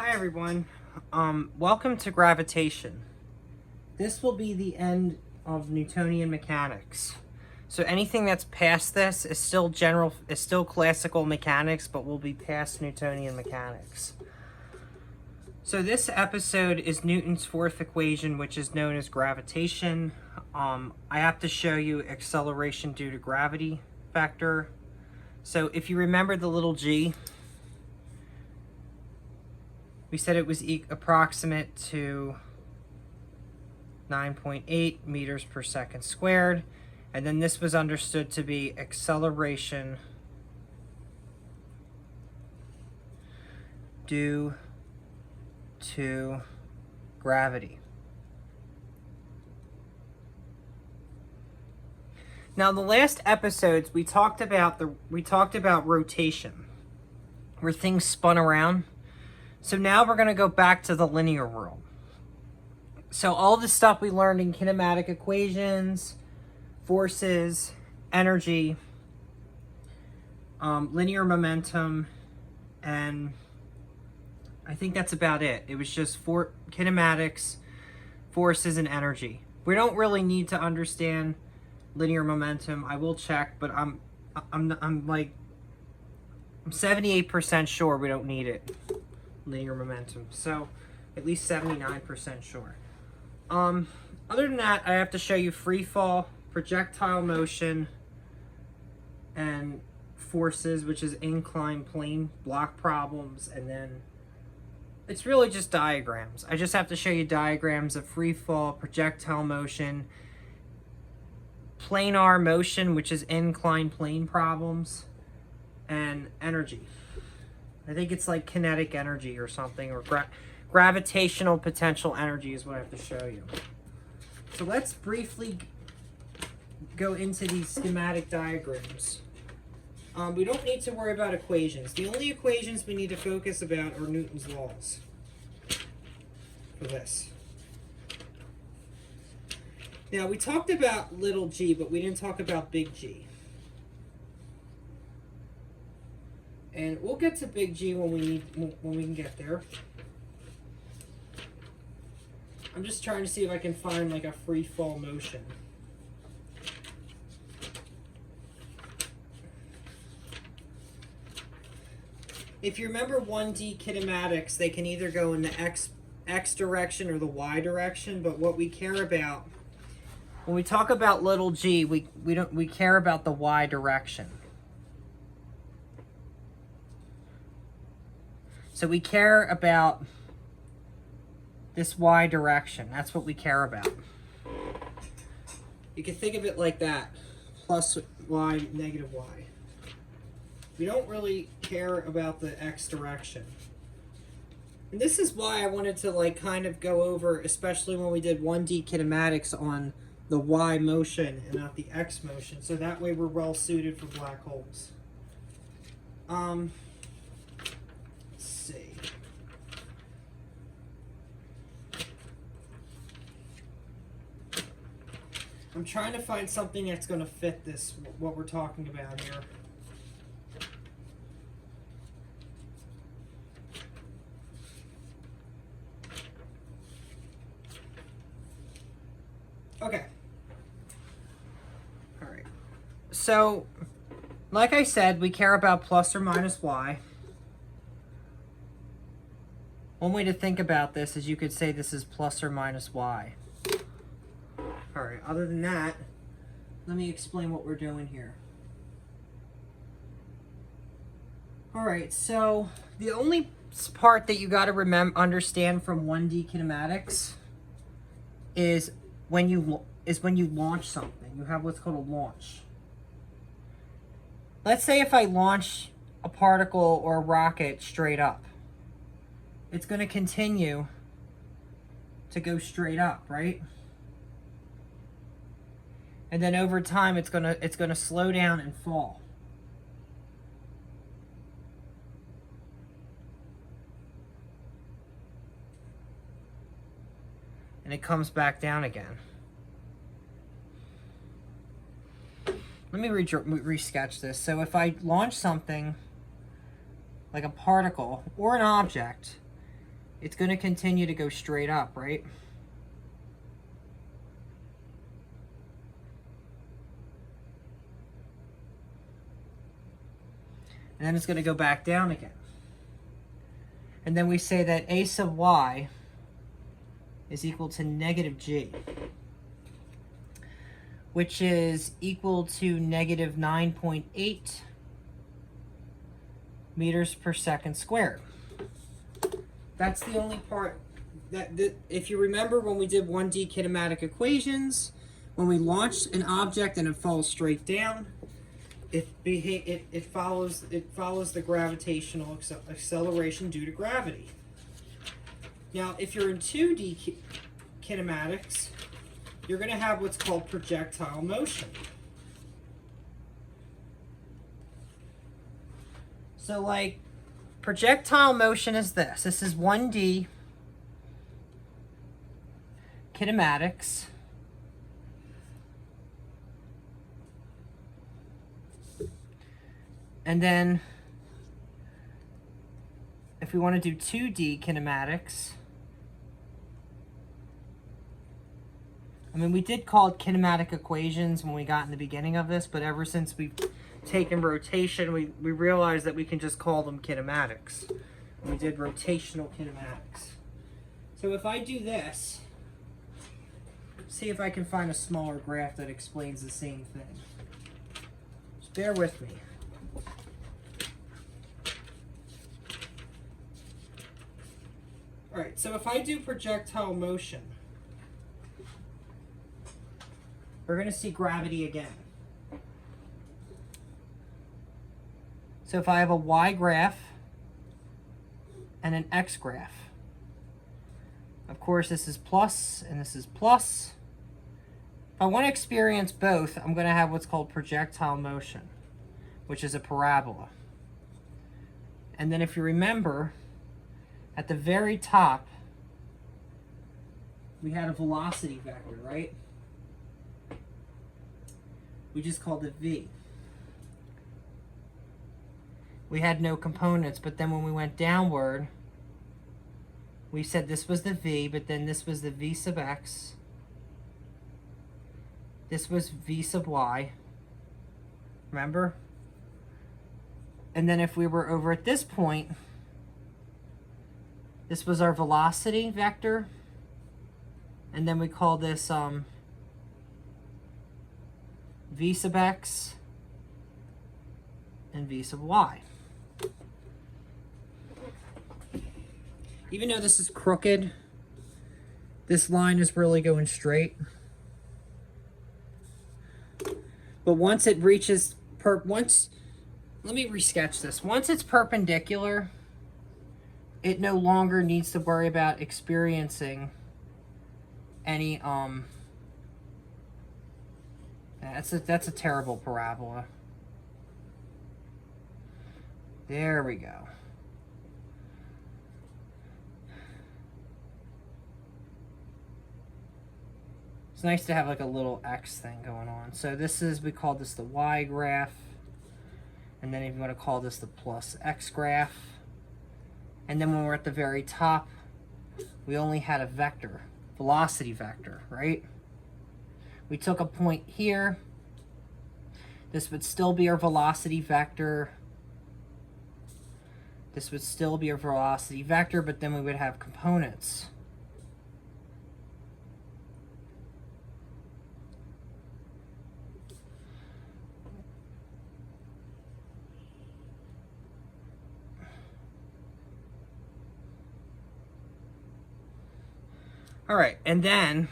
Hi everyone, welcome to Gravitation. This will be the end of Newtonian mechanics. So anything that's past this is still classical mechanics, but will be past Newtonian mechanics. So this episode is Newton's fourth equation, which is known as gravitation. I have to show you acceleration due to gravity factor. So if you remember the little g, we said it was approximate to 9.8 meters per second squared. And then this was understood to be acceleration due to gravity. Now, the last episodes we talked about rotation, where things spun around. So now we're going to go back to the linear world. So all the stuff we learned in kinematic equations, forces, energy, linear momentum, and I think that's about it. It was just for kinematics, forces, and energy. We don't really need to understand linear momentum. I will check, but I'm 78% sure we don't need it. Linear momentum, so at least 79% sure. Other than that, I have to show you free fall, projectile motion, and forces, which is inclined plane block problems, and then it's really just diagrams. I just have to show you diagrams of free fall, projectile motion, planar motion, which is inclined plane problems, and energy. I think it's like kinetic energy or something, or gravitational potential energy is what I have to show you. So let's briefly go into these schematic diagrams. We don't need to worry about equations. The only equations we need to focus about are Newton's laws for this. Now, we talked about little g, but we didn't talk about big G. And we'll get to big G when we can get there. I'm just trying to see if I can find like a free fall motion. If you remember 1D kinematics, they can either go in the x direction or the y direction, but what we care about when we talk about little g, we care about the y direction. So we care about this y direction. That's what we care about. You can think of it like that. Plus y, negative y. We don't really care about the x direction. And this is why I wanted to kind of go over, especially when we did 1D kinematics, on the y motion and not the x motion. So that way we're well suited for black holes. I'm trying to find something that's going to fit this, what we're talking about here. Okay. All right. So, like I said, we care about plus or minus y. One way to think about this is you could say this is plus or minus y. All right, other than that, let me explain what we're doing here. All right, so the only part that you got to understand from 1D kinematics is when you launch something. You have what's called a launch. Let's say if I launch a particle or a rocket straight up, it's going to continue to go straight up, right? And then over time, it's gonna slow down and fall. And it comes back down again. Let me re-sketch this. So if I launch something like a particle or an object, it's going to continue to go straight up, right? And then it's going to go back down again. And then we say that a sub y is equal to negative g, which is equal to negative 9.8 meters per second squared. That's the only part that if you remember when we did 1D kinematic equations, when we launched an object and it falls straight down, it follows the gravitational acceleration due to gravity. Now, if you're in 2D kinematics, you're going to have what's called projectile motion. So, like, projectile motion is this. This is 1D kinematics. And then, if we want to do 2D kinematics, I mean, we did call it kinematic equations when we got in the beginning of this, but ever since we've taken rotation, we realized that we can just call them kinematics. We did rotational kinematics. So if I do this, see if I can find a smaller graph that explains the same thing. Just bear with me. All right, so if I do projectile motion, we're going to see gravity again. So if I have a y graph and an x graph, of course this is plus and this is plus. If I want to experience both, I'm going to have what's called projectile motion, which is a parabola. And then if you remember, at the very top, we had a velocity vector, right? We just called it v. We had no components, but then when we went downward, we said this was the v, but then this was the v sub x. This was v sub y. Remember? And then if we were over at this point, this was our velocity vector. And then we call this v sub x and v sub y. Even though this is crooked, this line is really going straight. But once it reaches let me resketch this. Once it's perpendicular, it no longer needs to worry about experiencing any that's a terrible parabola. There we go. It's nice to have like a little X thing going on. So this is, we call this the Y graph. And then if you want to call this the plus X graph. And then when we're at the very top, we only had a vector, velocity vector, right? We took a point here. This would still be our velocity vector. This would still be our velocity vector, but then we would have components. All right, and then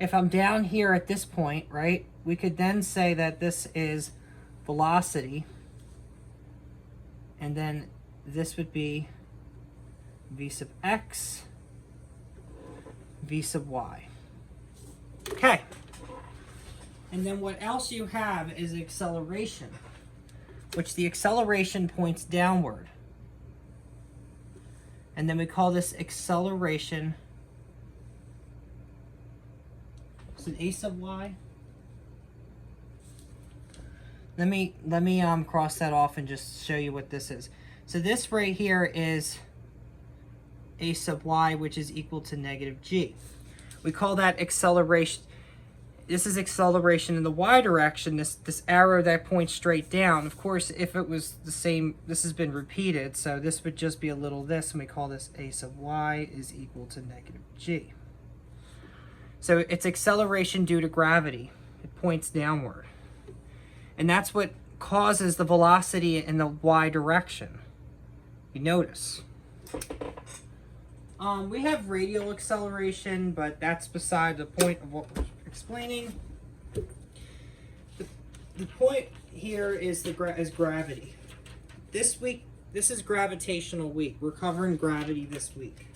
if I'm down here at this point, right, we could then say that this is velocity, and then this would be v sub x, v sub y. Okay. And then what else you have is acceleration, which the acceleration points downward. And then we call this acceleration, is it a sub y? Let me cross that off and just show you what this is. So this right here is a sub y, which is equal to negative g. We call that acceleration. This is acceleration in the y direction, this arrow that points straight down. Of course, if it was the same, this has been repeated, so this would just be a little this, and we call this a sub y is equal to negative g. So it's acceleration due to gravity. It points downward. And that's what causes the velocity in the y direction. You notice. We have radial acceleration, but that's beside the point of what we're explaining. The point here is gravity. This week, this is gravitational week. We're covering gravity this week.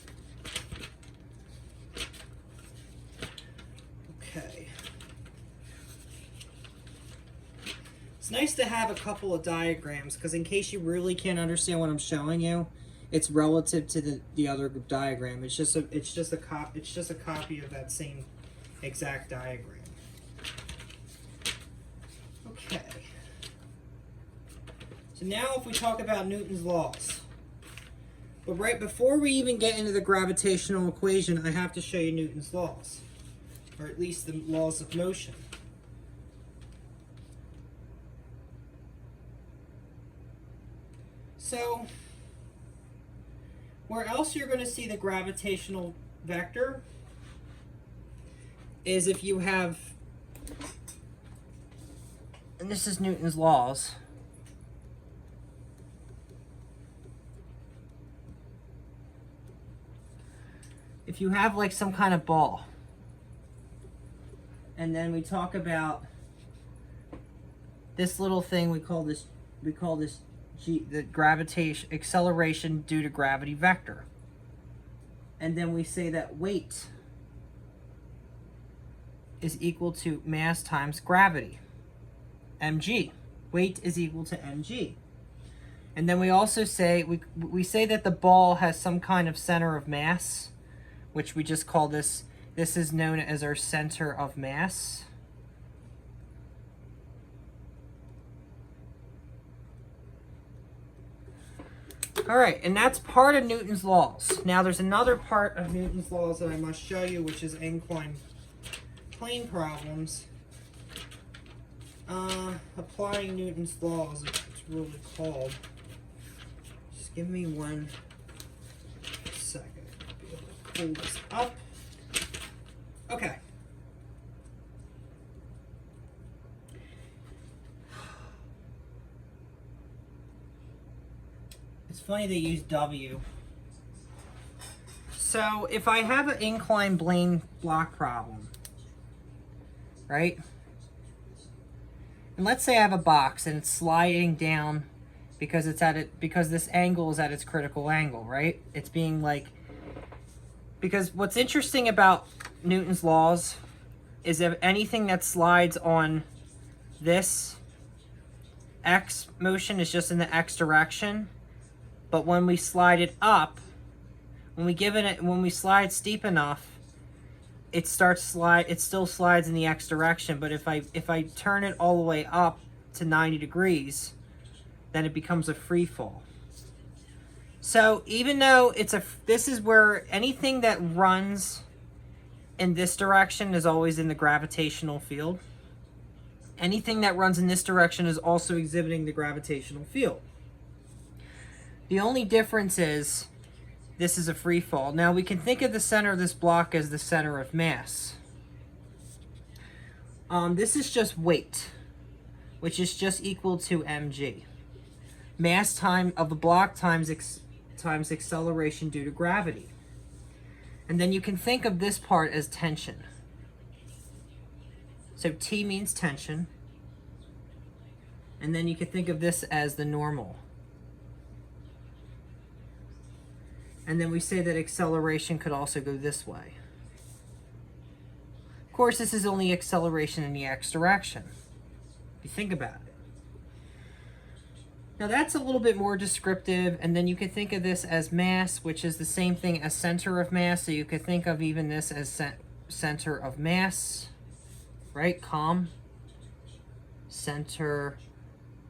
Okay. It's nice to have a couple of diagrams because in case you really can't understand what I'm showing you, it's relative to the other diagram. It's just a copy of that same exact diagram. Okay. So now if we talk about Newton's laws. But right before we even get into the gravitational equation, I have to show you Newton's laws. Or at least the laws of motion. So, where else you're going to see the gravitational vector is if you have, and this is Newton's laws. If you have like some kind of ball, and then we talk about this little thing, we call this G, the gravitation, acceleration due to gravity vector. And then we say that weight is equal to mass times gravity, mg. Weight is equal to mg. And then we also say, we say that the ball has some kind of center of mass, which we just call this is known as our center of mass. All right, and that's part of Newton's laws. Now there's another part of Newton's laws that I must show you, which is inclined plane problems. Applying Newton's laws, it's really called. Just give me 1 second. I'll be able to pull this up. Okay. It's funny they use W. So if I have an inclined plane block problem, right? And let's say I have a box and it's sliding down because because this angle is at its critical angle, right? It's being like, because what's interesting about Newton's laws is if anything that slides on this X motion is just in the X direction. But when we slide it up, when we slide steep enough, it still slides in the X direction. But if I turn it all the way up to 90 degrees, then it becomes a free fall. So even though this is where anything that runs in this direction is always in the gravitational field. Anything that runs in this direction is also exhibiting the gravitational field. The only difference is this is a free fall. Now we can think of the center of this block as the center of mass. This is just weight, which is just equal to mg. Mass time of the block times acceleration due to gravity. And then you can think of this part as tension. So T means tension. And then you can think of this as the normal. And then we say that acceleration could also go this way. Of course, this is only acceleration in the X direction, if you think about it. Now that's a little bit more descriptive, and then you can think of this as mass, which is the same thing as center of mass, so you could think of even this as center of mass, right? Center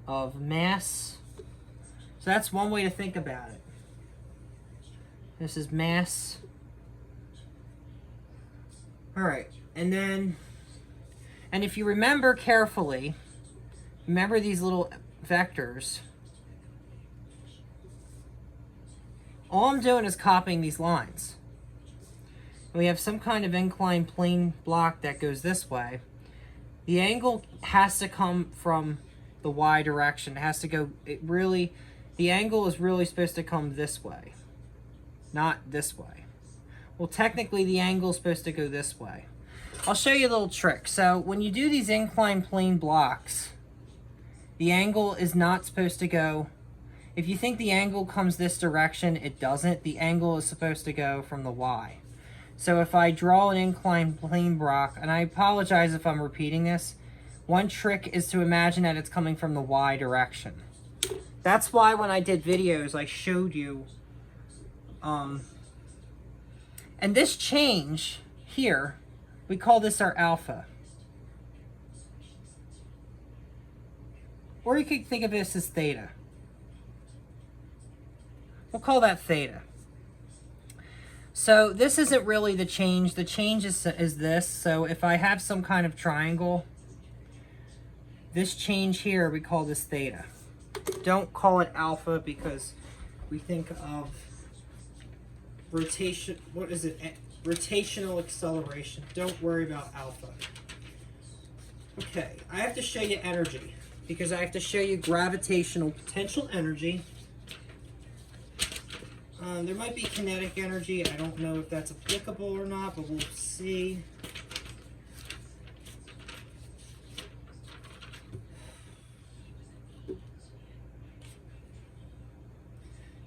of mass. So that's one way to think about it. This is mass. All right, and then, and if you remember carefully, remember these little vectors. All I'm doing is copying these lines. We have some kind of inclined plane block that goes this way. The angle has to come from the y direction. It has to go, the angle is really supposed to come this way, not this way. Well, technically the angle is supposed to go this way. I'll show you a little trick. So when you do these inclined plane blocks, the angle is not supposed to go, if you think the angle comes this direction, it doesn't. The angle is supposed to go from the y. So if I draw an inclined plane block, and I apologize if I'm repeating this, one trick is to imagine that it's coming from the y direction. That's why when I did videos, I showed you, and this change here, we call this our alpha. Or you could think of this as theta. We'll call that theta. So this isn't really the change. The change is this. So if I have some kind of triangle, this change here, we call this theta. Don't call it alpha because we think of rotation, what is it? Rotational acceleration. Don't worry about alpha. Okay, I have to show you energy because I have to show you gravitational potential energy. There might be kinetic energy. I don't know if that's applicable or not, but we'll see.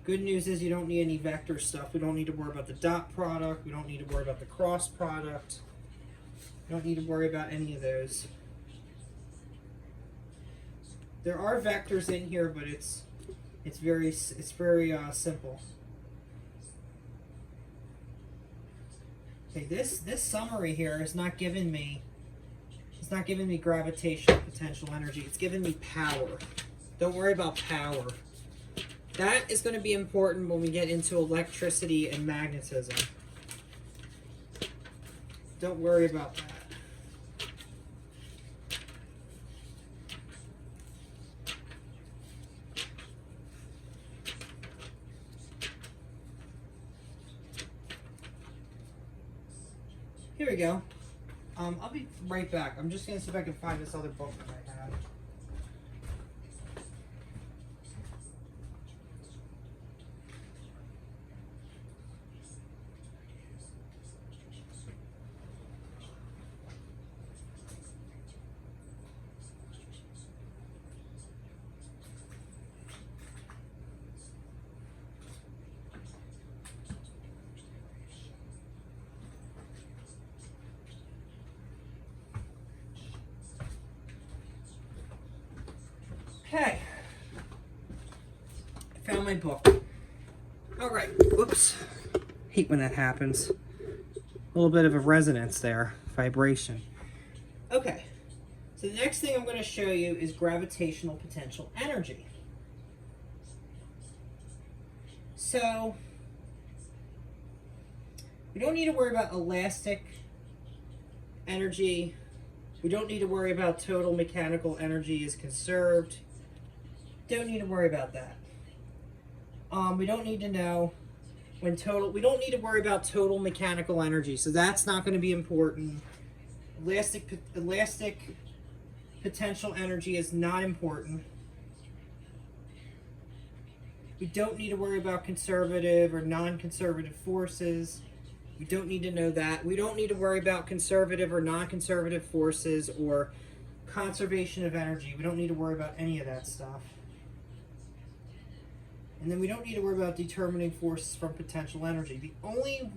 Good news is you don't need any vector stuff. We don't need to worry about the dot product. We don't need to worry about the cross product. We don't need to worry about any of those. There are vectors in here, but it's very simple. Okay, this summary here is not giving me, it's not giving me gravitational potential energy. It's giving me power. Don't worry about power. That is going to be important when we get into electricity and magnetism. Don't worry about that. Here we go. I'll be right back. I'm just going to see if I can find this other book that I have. Okay, I found my book. All right, whoops. Hate when that happens. A little bit of a resonance there, vibration. Okay, so the next thing I'm going to show you is gravitational potential energy. So, we don't need to worry about elastic energy. We don't need to worry about total mechanical energy is conserved. Don't need to worry about that. We don't need to know when total, we don't need to worry about total mechanical energy, so that's not going to be important. Elastic potential energy is not important. We don't need to worry about conservative or non-conservative forces. We don't need to know that. We don't need to worry about conservative or non-conservative forces or conservation of energy. We don't need to worry about any of that stuff. And then we don't need to worry about determining forces from potential energy. The only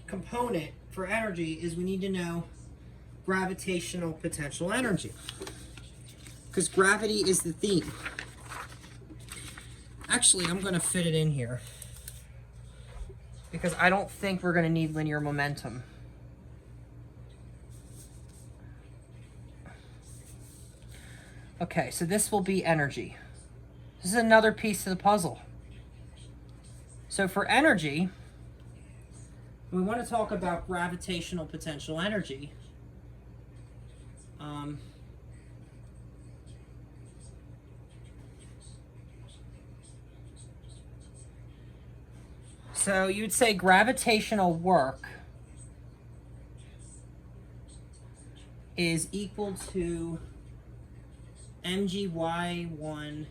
component for energy is we need to know gravitational potential energy, because gravity is the theme. Actually, I'm going to fit it in here because I don't think we're going to need linear momentum. Okay, so this will be energy. This is another piece of the puzzle. So for energy, we want to talk about gravitational potential energy. So you'd say gravitational work is equal to mgy1,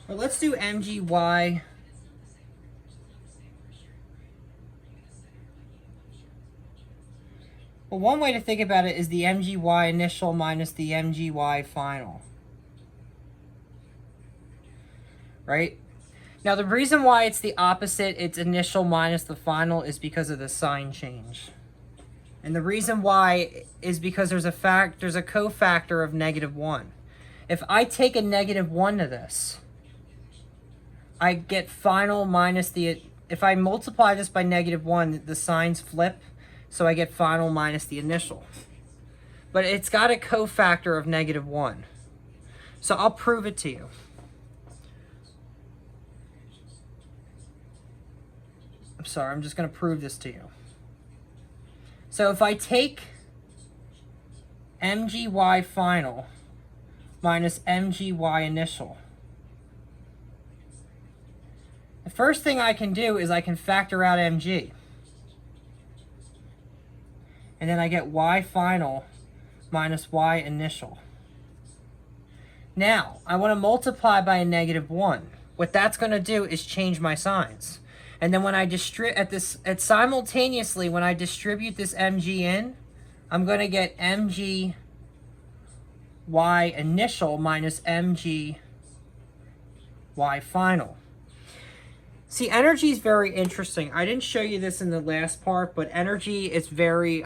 or let's do mgy. Well, one way to think about it is the mgy initial minus the mgy final, right? Now, the reason why it's the opposite, it's initial minus the final, is because of the sign change. And the reason why is because there's a cofactor of -1. If I take a -1 to this, I get final minus the, if I multiply this by -1, the signs flip, so I get final minus the initial. But it's got a cofactor of -1. So I'll prove it to you. I'm sorry, I'm just going to prove this to you. So if I take mgy final minus mgy initial, the first thing I can do is I can factor out mg. And then I get y final minus y initial. Now, I want to multiply by a -1. What that's going to do is change my signs. And then when I simultaneously, when I distribute this mg in, I'm going to get mg y initial minus mg y final. See, energy is very interesting. I didn't show you this in the last part, but energy is very,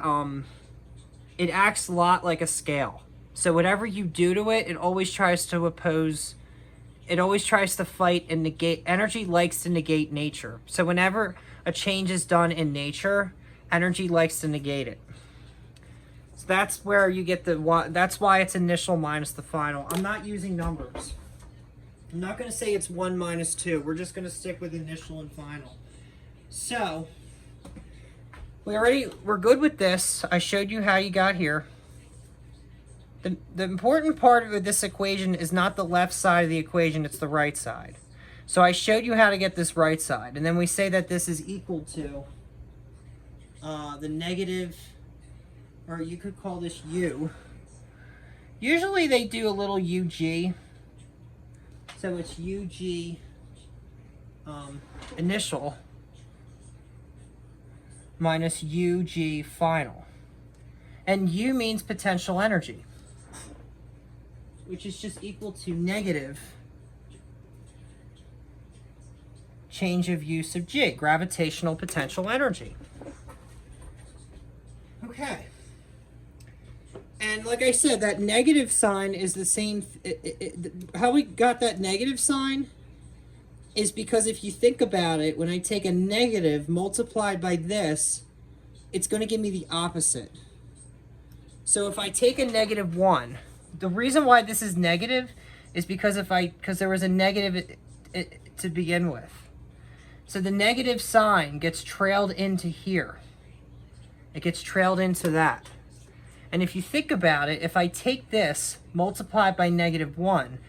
it acts a lot like a scale. So whatever you do to it, it always tries to oppose, it always tries to fight and negate. Energy likes to negate nature. So whenever a change is done in nature, energy likes to negate it. So that's where you get that's why it's initial minus the final. I'm not using numbers. I'm not going to say it's 1 minus 2. We're just going to stick with initial and final. So, we're good with this. I showed you how you got here. The important part of this equation is not the left side of the equation, it's the right side. So I showed you how to get this right side. And then we say that this is equal to the negative, or you could call this u. Usually they do a little ug. So it's ug initial minus ug final. And u means potential energy, which is just equal to negative change of u sub g, gravitational potential energy. Okay. And like I said, that negative sign is the same. How we got that negative sign is because if you think about it, when I take a negative multiplied by this, it's going to give me the opposite. So if I take a -1, the reason why this is negative is because there was a negative to begin with. So the negative sign gets trailed into here. It gets trailed into that. And if you think about it, if I take this, multiply by -1,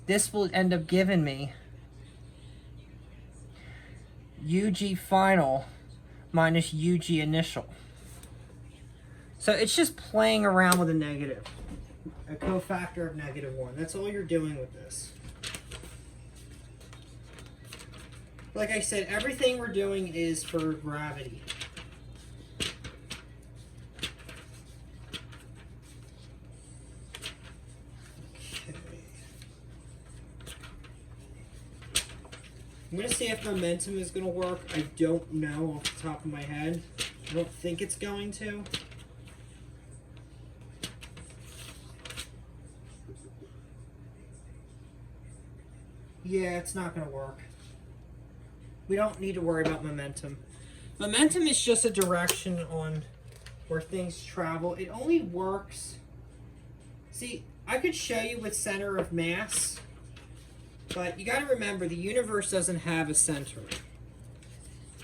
this will end up giving me ug final minus ug initial. So it's just playing around with a negative, a cofactor of -1. That's all you're doing with this. Like I said, everything we're doing is for gravity. I'm going to see if momentum is going to work. I don't know off the top of my head. I don't think it's going to. Yeah, it's not going to work. We don't need to worry about momentum. Momentum is just a direction on where things travel. It only works. See, I could show you with center of mass. But you got to remember, the universe doesn't have a center.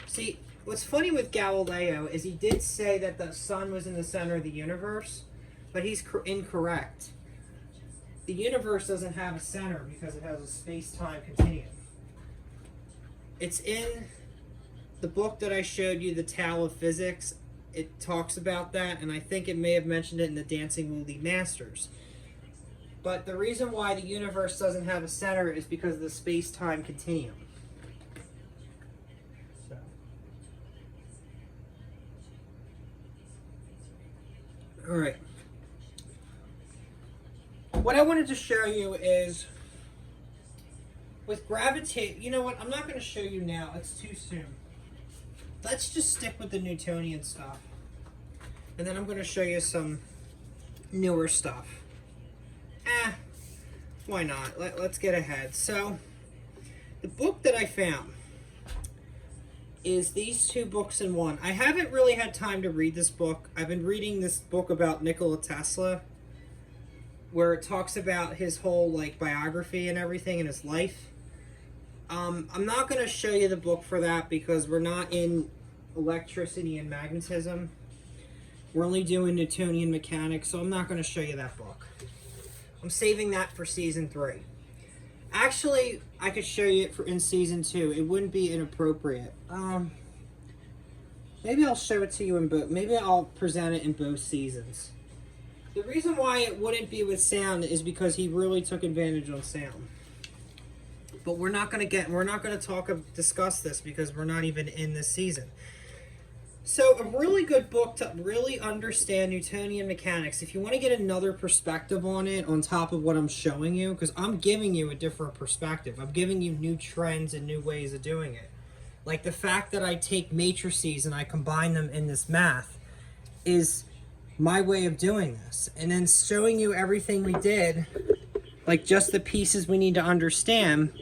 See, what's funny with Galileo is he did say that the sun was in the center of the universe, but he's incorrect. The universe doesn't have a center because it has a space-time continuum. It's in the book that I showed you, The Tao of Physics. It talks about that, and I think it may have mentioned it in the Dancing with the Masters. But the reason why the universe doesn't have a center is because of the space-time continuum. So. All right. What I wanted to show you is with gravitation. You know what? I'm not going to show you now. It's too soon. Let's just stick with the Newtonian stuff. And then I'm going to show you some newer stuff. Why not? Let's get ahead. So, the book that I found is these two books in one. I haven't really had time to read this book. I've been reading this book about Nikola Tesla, where it talks about his whole biography and everything in his life. I'm not going to show you the book for that because we're not in electricity and magnetism. We're only doing Newtonian mechanics, so I'm not going to show you that book. I'm saving that for season 3. Actually, I could show you it in season 2. It wouldn't be inappropriate. Maybe I'll show it to you in both. Maybe I'll present it in both seasons. The reason why it wouldn't be with sound is because he really took advantage on sound. But we're not going to discuss this because we're not even in this season. So a really good book to really understand Newtonian mechanics, if you want to get another perspective on it on top of what I'm showing you, because I'm giving you a different perspective. I'm giving you new trends and new ways of doing it. Like the fact that I take matrices and I combine them in this math is my way of doing this. And then showing you everything we did, like just the pieces we need to understand,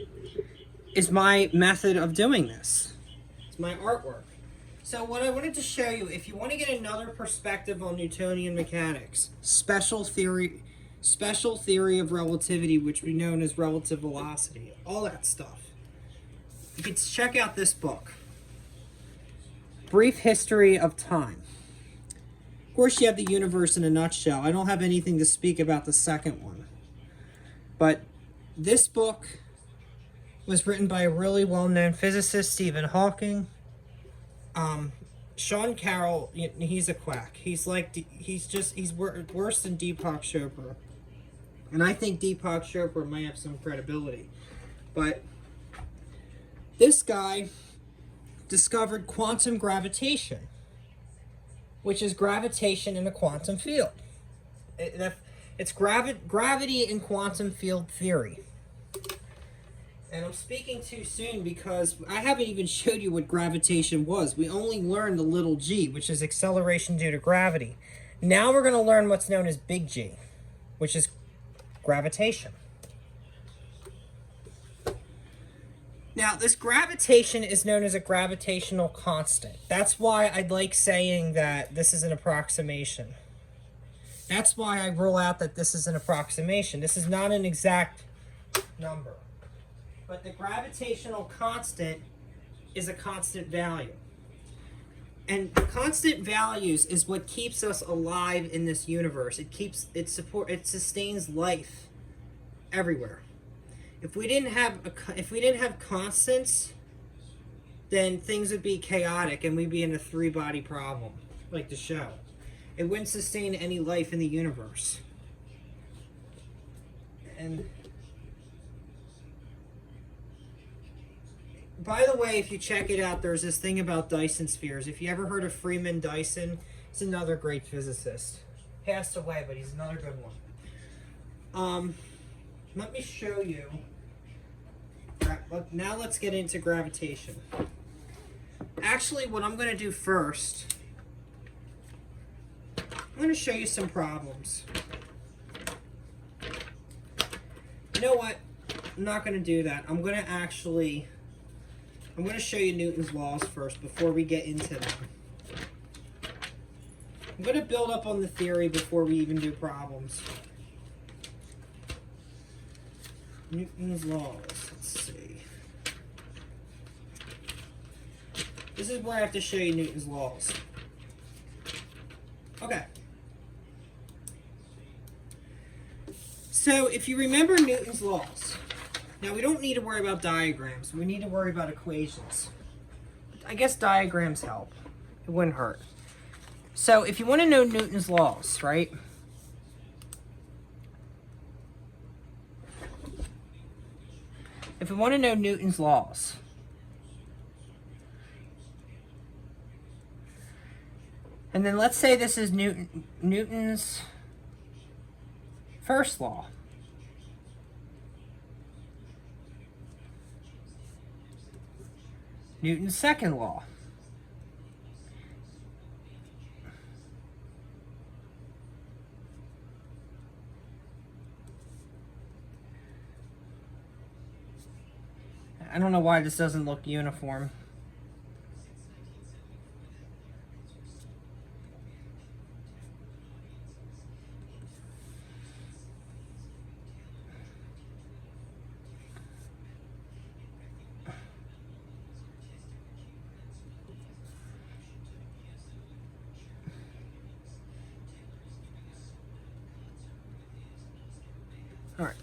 is my method of doing this. It's my artwork. So what I wanted to show you, if you want to get another perspective on Newtonian mechanics, special theory of relativity, which we know as relative velocity, all that stuff, you can check out this book, Brief History of Time. Of course, you have the universe in a nutshell. I don't have anything to speak about the second one. But this book was written by a really well-known physicist, Stephen Hawking. Sean Carroll, he's a quack. He's worse than Deepak Chopra. And I think Deepak Chopra might have some credibility. But this guy discovered quantum gravitation, which is gravitation in a quantum field. It's gravity in quantum field theory. And I'm speaking too soon because I haven't even showed you what gravitation was. We only learned the little g, which is acceleration due to gravity. Now we're going to learn what's known as big G, which is gravitation. Now, this gravitation is known as a gravitational constant. That's why I like saying that this is an approximation. That's why I rule out that this is an approximation. This is not an exact number. But the gravitational constant is a constant value. And the constant values is what keeps us alive in this universe. It sustains life everywhere. If we didn't have constants, then things would be chaotic and we'd be in a 3-body problem, like the show. It wouldn't sustain any life in the universe. And by the way, if you check it out, there's this thing about Dyson spheres. If you ever heard of Freeman Dyson, he's another great physicist. Passed away, but he's another good one. Let me show you. Now let's get into gravitation. Actually, what I'm going to do first, I'm going to show you some problems. You know what? I'm not going to do that. I'm going to show you Newton's laws first before we get into them. I'm going to build up on the theory before we even do problems. Newton's laws. let's see. This is where I have to show you Newton's laws. Okay. So if you remember Newton's laws, now we don't need to worry about diagrams. We need to worry about equations. I guess diagrams help. It wouldn't hurt. So if you want to know Newton's laws, right? If we want to know Newton's laws, and then let's say this is Newton's first law. Newton's second law. I don't know why this doesn't look uniform. All right.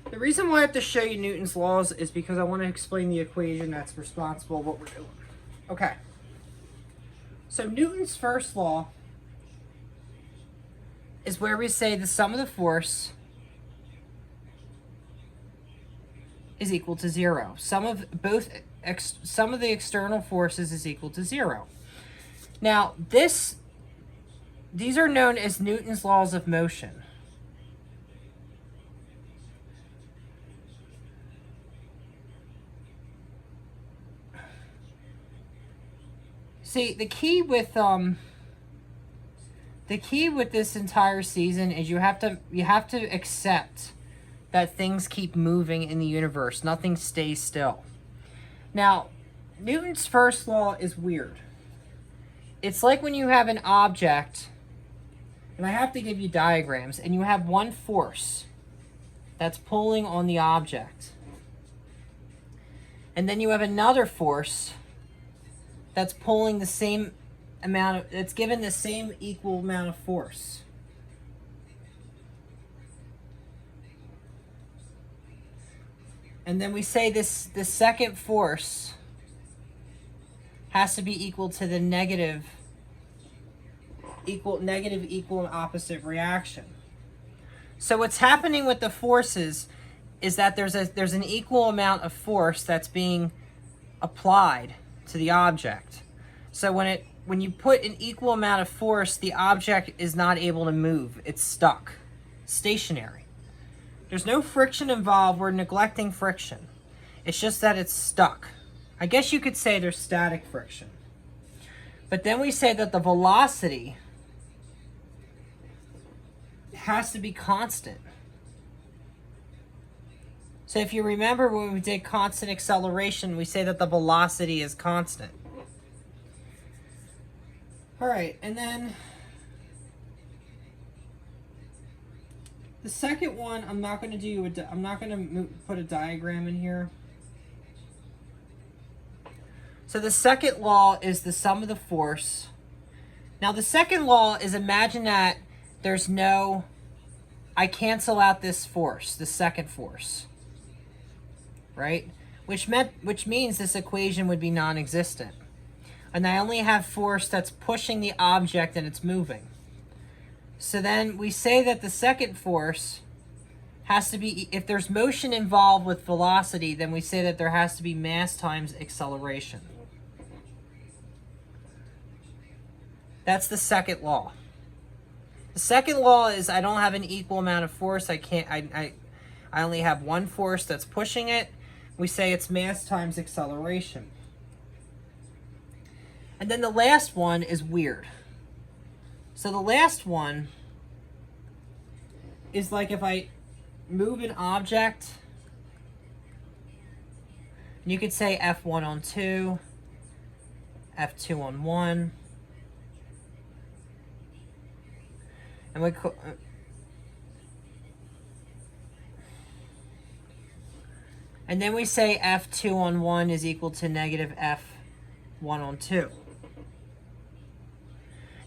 The reason why I have to show you Newton's laws is because I want to explain the equation that's responsible for what we're doing. Okay. So Newton's first law is where we say the sum of the force is equal to 0. Sum of the external forces is equal to 0. Now, these are known as Newton's laws of motion. See, the key with this entire season is you have to accept that things keep moving in the universe. Nothing stays still. Now, Newton's first law is weird. It's like when you have an object, and I have to give you diagrams, and you have one force that's pulling on the object. And then you have another force that's pulling the same amount of, that's given the same equal amount of force. And then we say the second force has to be equal to the negative equal and opposite reaction. So what's happening with the forces is that there's an equal amount of force that's being applied to the object. So when you put an equal amount of force, the object is not able to move. It's stuck, stationary. There's no friction involved. We're neglecting friction. It's just that it's stuck. I guess you could say there's static friction. But then we say that the velocity has to be constant. So if you remember when we did constant acceleration, we say that the velocity is constant. All right, and then the second one, I'm not going to put a diagram in here. So the second law is the sum of the force. Now the second law is, imagine that I cancel out this force, the second force. Right? Which means this equation would be non-existent. And I only have force that's pushing the object and it's moving. So then we say that the second force has to be, if there's motion involved with velocity, then we say that there has to be mass times acceleration. That's the second law. The second law is I don't have an equal amount of force. I only have one force that's pushing it. We say it's mass times acceleration. And then the last one is weird. So the last one is like if I move an object, and you could say F1 on 2, F2 on 1, and we And then we say F2 on 1 is equal to negative F1 on 2.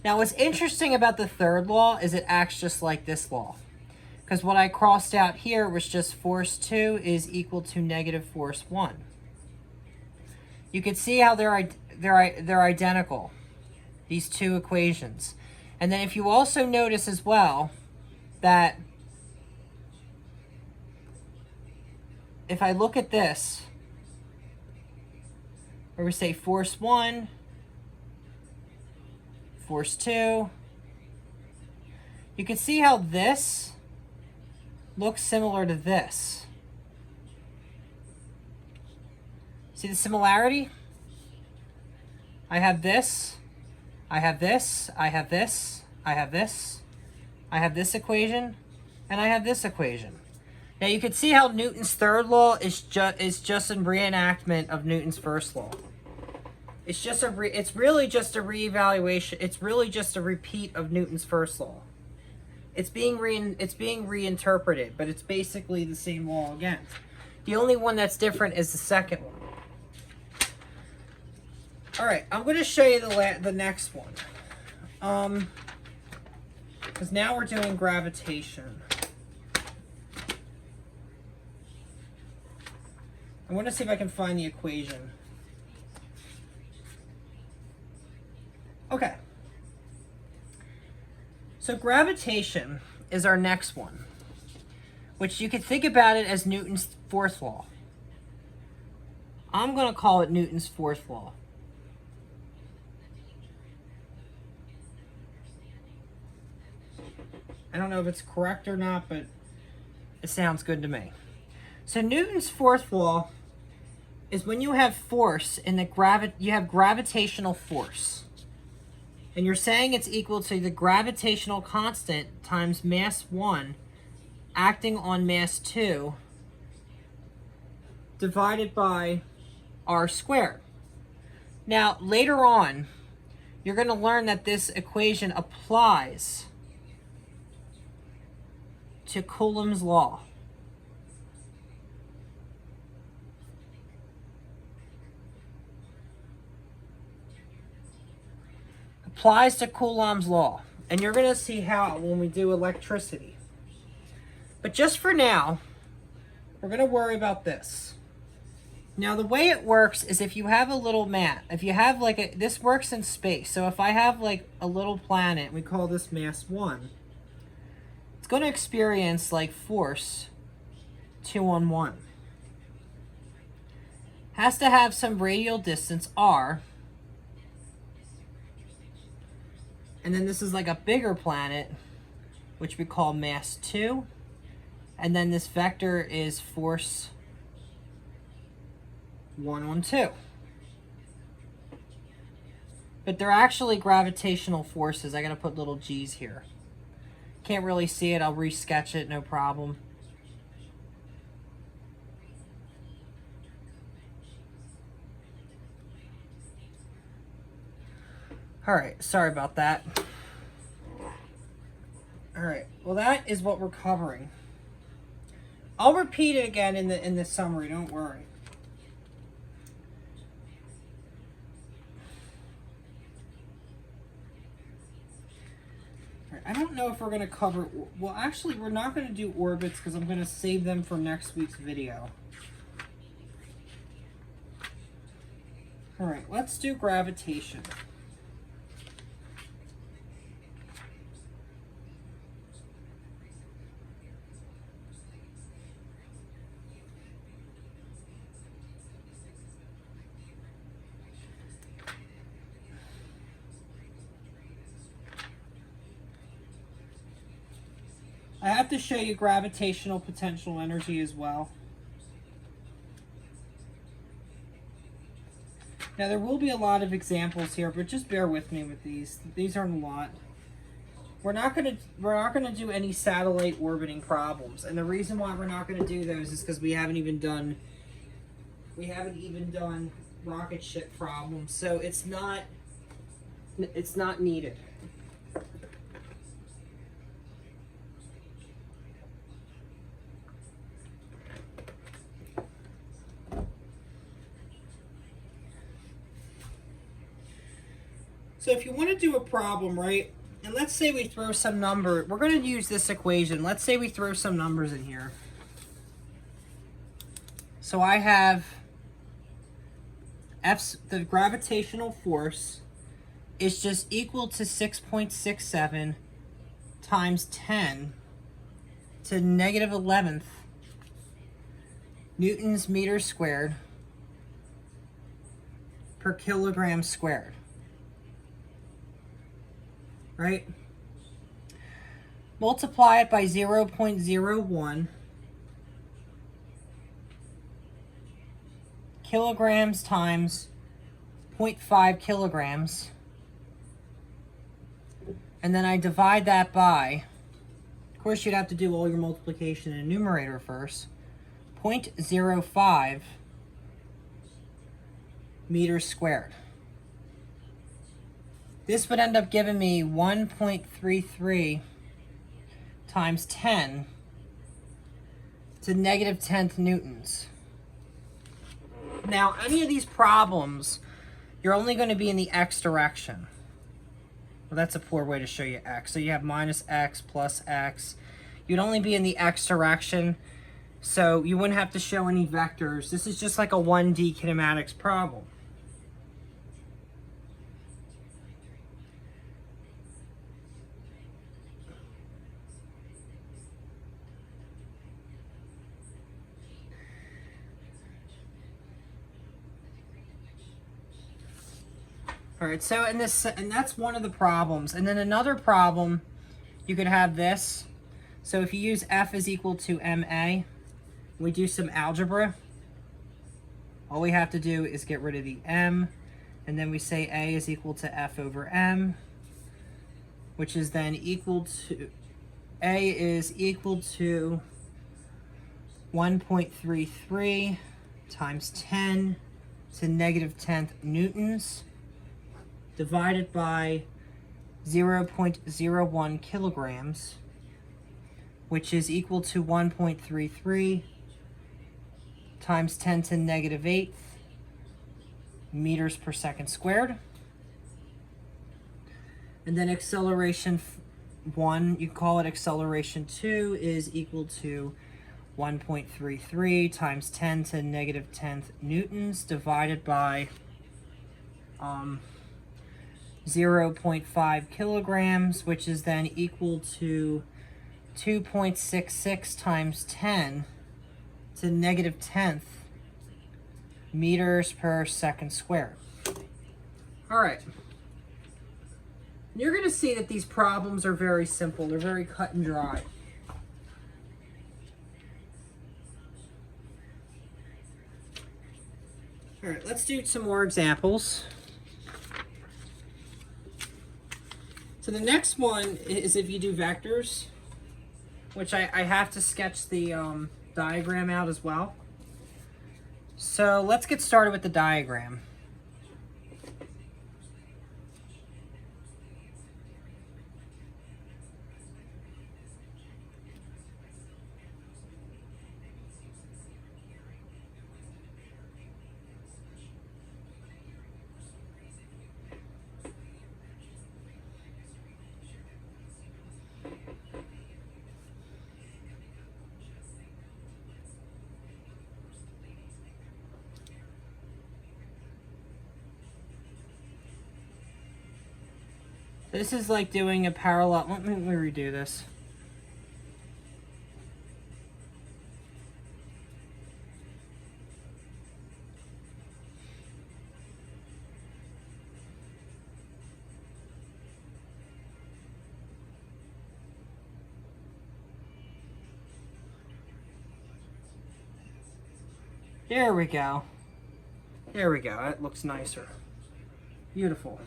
Now what's interesting about the third law is it acts just like this law. Because what I crossed out here was just force 2 is equal to negative force 1. You can see how they're identical, these two equations. And then if you also notice as well that if I look at this, where we say force 1, force 2, you can see how this looks similar to this. See the similarity? I have this, I have this, I have this, I have this, I have this equation, and I have this equation. Now you can see how Newton's third law is just a reenactment of Newton's first law. It's just it's really just a reevaluation. It's really just a repeat of Newton's first law. It's being reinterpreted, but it's basically the same law again. The only one that's different is the second one. All right, I'm going to show you the next one. Because now we're doing gravitation. I want to see if I can find the equation. Okay. So gravitation is our next one, which you could think about it as Newton's fourth law. I'm going to call it Newton's fourth law. I don't know if it's correct or not, but it sounds good to me. So Newton's fourth law is when you have force in the you have gravitational force. And you're saying it's equal to the gravitational constant times mass 1 acting on mass 2 divided by r squared. Now, later on, you're going to learn that this equation applies to Coulomb's law. Applies to Coulomb's law. And you're going to see how when we do electricity. But just for now, we're going to worry about this. Now, the way it works is if you have a little mat, if you have like this works in space. So if I have like a little planet, we call this mass 1. It's going to experience like force 2 on 1. Has to have some radial distance r. And then this is like a bigger planet, which we call mass 2. And then this vector is force 1 on 2. But they're actually gravitational forces. I gotta put little g's here. Can't really see it. I'll resketch it, no problem. All right, sorry about that. All right, well that is what we're covering. I'll repeat it again in the summary, don't worry. All right, I don't know if we're going to cover, well actually we're not going to do orbits because I'm going to save them for next week's video. All right, let's do gravitation. I have to show you gravitational potential energy as well. Now there will be a lot of examples here, but just bear with me with these. These aren't a lot. We're not gonna do any satellite orbiting problems, and the reason why we're not gonna do those is because we haven't even done rocket ship problems, so it's not needed. So if you want to do a problem, right, and let's say we throw some number, we're going to use this equation. Let's say we throw some numbers in here. So I have the gravitational force is just equal to 6.67 times 10 to negative 11th newtons meters squared per kilogram squared. Right? Multiply it by 0.01 kilograms times 0.5 kilograms, and then I divide that by, of course you'd have to do all your multiplication in numerator first, 0.05 meters squared. This would end up giving me 1.33 times 10 to negative 10th newtons. Now, any of these problems, you're only going to be in the x direction. Well, that's a poor way to show you x. So you have minus x plus x. You'd only be in the x direction, so you wouldn't have to show any vectors. This is just like a 1D kinematics problem. All right, so and that's one of the problems. And then another problem, you could have this. So if you use F is equal to MA, we do some algebra. All we have to do is get rid of the M, and then we say A is equal to F over M, which is then equal to, A is equal to 1.33 times 10 to negative 10th newtons, divided by 0.01 kilograms, which is equal to 1.33 times 10 to negative 8th meters per second squared. And then acceleration 1, you call it acceleration 2, is equal to 1.33 times 10 to negative 10th newtons, divided by 0.5 kilograms, which is then equal to 2.66 times 10 to negative 10th meters per second squared. All right. You're going to see that these problems are very simple. They're very cut and dry. All right, let's do some more examples. So the next one is if you do vectors, which I have to sketch the diagram out as well. So let's get started with the diagram. This is like doing a parallel. Let me redo this. There we go. There we go. That looks nicer. Beautiful.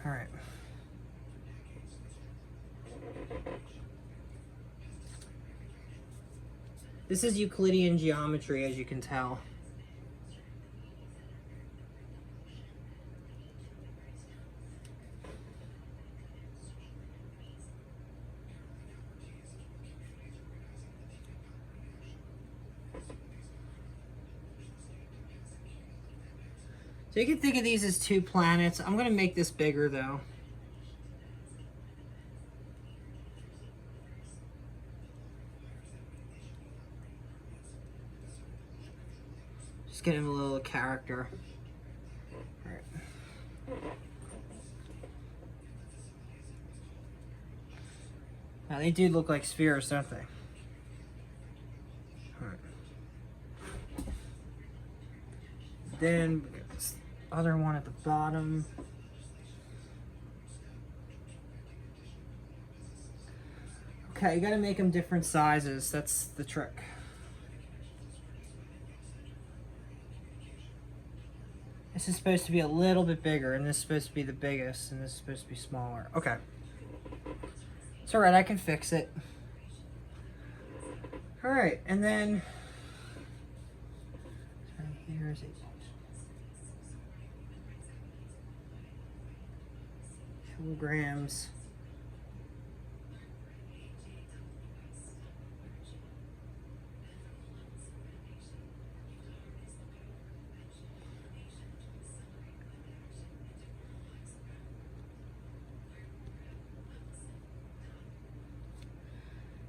All right. This is Euclidean geometry, as you can tell. So you can think of these as two planets. I'm going to make this bigger though. Just get him a little character. All right. Now they do look like spheres, don't they? All right. Then we got this other one at the bottom. Okay, you gotta make them different sizes. That's the trick. This is supposed to be a little bit bigger, and this is supposed to be the biggest, and this is supposed to be smaller. Okay. It's alright, I can fix it. Alright, and then here's a kilograms.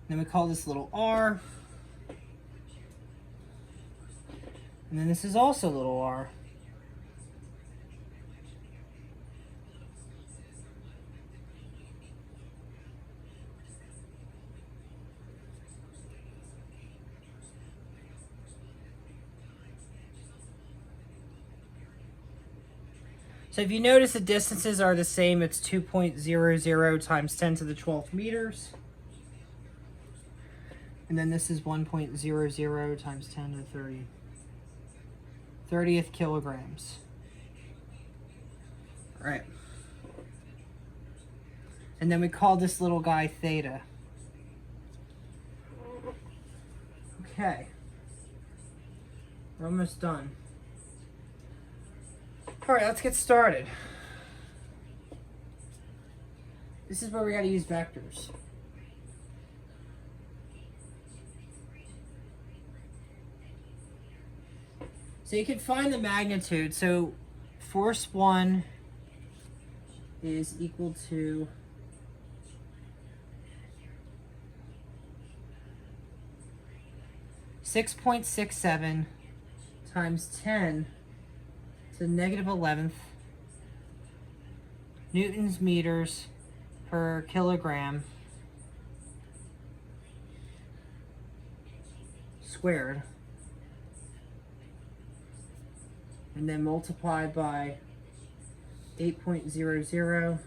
Then we call this little r. And then this is also little r. So if you notice the distances are the same, it's 2.00 times 10 to the 12th meters. And then this is 1.00 times 10 to the 30th kilograms. All right. And then we call this little guy theta. Okay. We're almost done. All right, let's get started. This is where we got to use vectors. So you can find the magnitude. So force 1 is equal to 6.67 times 10 to the negative 11th newtons meters per kilogram squared, and then multiplied by 8.00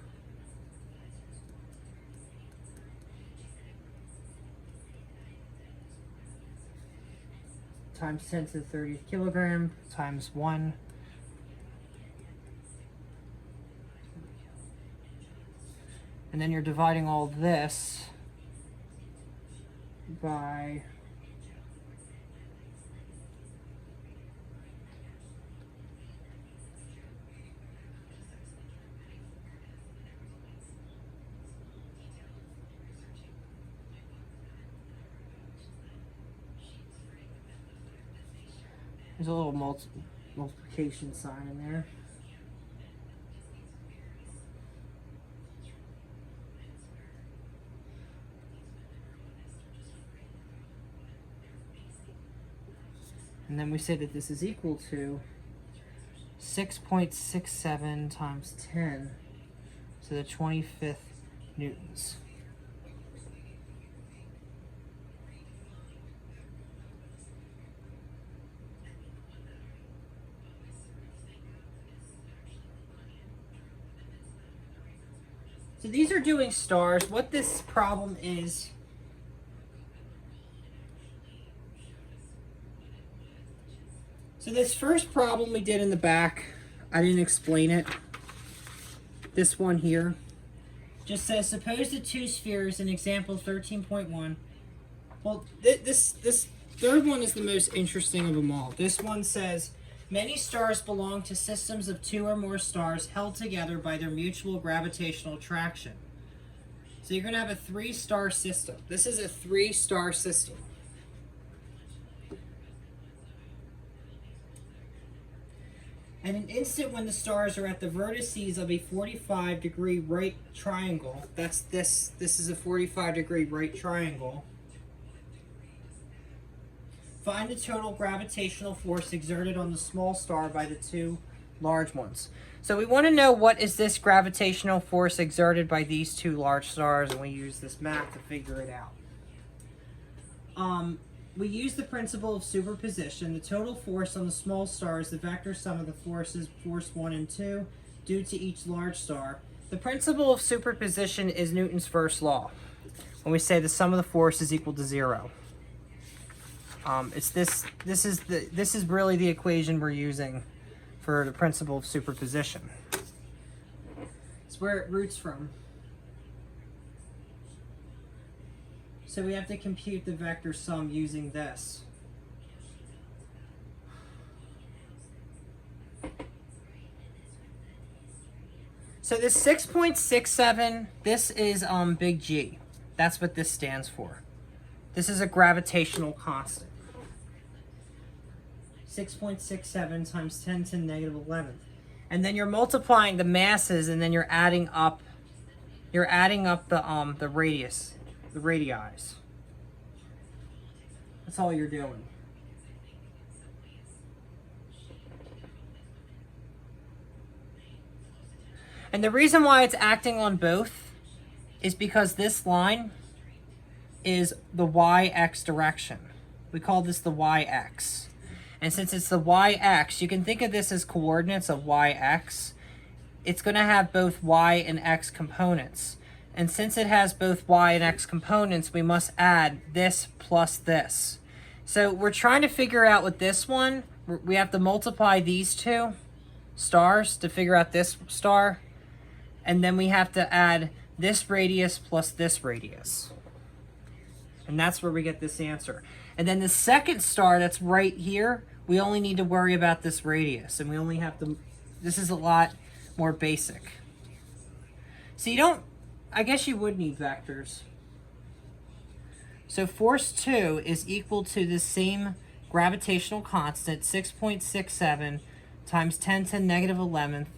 times 10 to the 30th kilogram times 1. And then you're dividing all this by there's a little multiplication sign in there. And then we say that this is equal to 6.67 times 10 to the 25th newtons. So these are doing stars. What this problem is, so this first problem we did in the back, I didn't explain it. This one here just says, suppose the two spheres in example 13.1. Well, this third one is the most interesting of them all. This one says, many stars belong to systems of two or more stars held together by their mutual gravitational attraction. So you're going to have a 3-star system. This is a 3-star system. And an instant when the stars are at the vertices of a 45-degree right triangle, this is a 45-degree right triangle. Find the total gravitational force exerted on the small star by the two large ones. So we want to know what is this gravitational force exerted by these two large stars, and we use this math to figure it out. We use the principle of superposition. The total force on the small star is the vector sum of the forces, force 1 and 2, due to each large star. The principle of superposition is Newton's first law, when we say the sum of the force is equal to 0. This is really the equation we're using for the principle of superposition. It's where it roots from. So we have to compute the vector sum using this. So this 6.67, this is big G. That's what this stands for. This is a gravitational constant. 6.67 times 10 to the negative 11th. And then you're multiplying the masses, and then you're adding up the radius. The radii. That's all you're doing. And the reason why it's acting on both is because this line is the y-x direction. We call this the y-x. And since it's the y-x, you can think of this as coordinates of y-x. It's going to have both y and x components. And since it has both y and x components, we must add this plus this. So we're trying to figure out with this one, we have to multiply these two stars to figure out this star. And then we have to add this radius plus this radius. And that's where we get this answer. And then the second star that's right here, we only need to worry about this radius. And we only have to, this is a lot more basic. So you don't, I guess you would need vectors. So force 2 is equal to the same gravitational constant, 6.67 times 10 to the negative 11th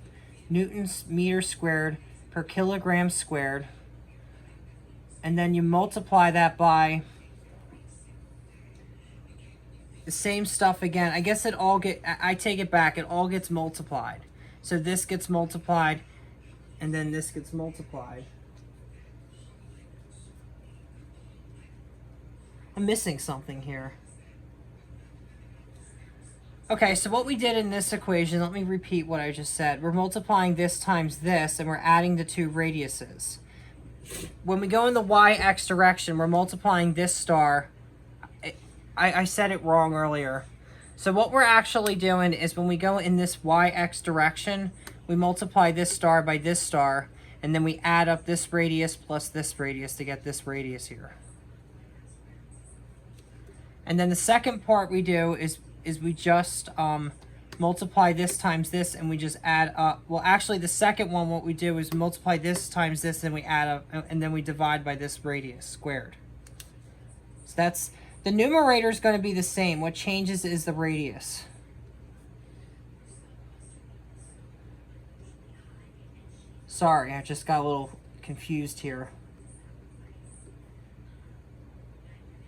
Newton's meter squared per kilogram squared. And then you multiply that by the same stuff again. I guess I take it back, it all gets multiplied. So this gets multiplied, and then this gets multiplied. I'm missing something here. Okay, so what we did in this equation, let me repeat what I just said. We're multiplying this times this, and we're adding the two radiuses. When we go in the y-x direction, we're multiplying this star. I said it wrong earlier. So what we're actually doing is when we go in this y-x direction, we multiply this star by this star, and then we add up this radius plus this radius to get this radius here. And then the second part we do is we just multiply this times this, and we just add up. Well, actually, the second one, what we do is multiply this times this, and we add up, and then we divide by this radius squared. So that's, the numerator is going to be the same. What changes is the radius. Sorry, I just got a little confused here.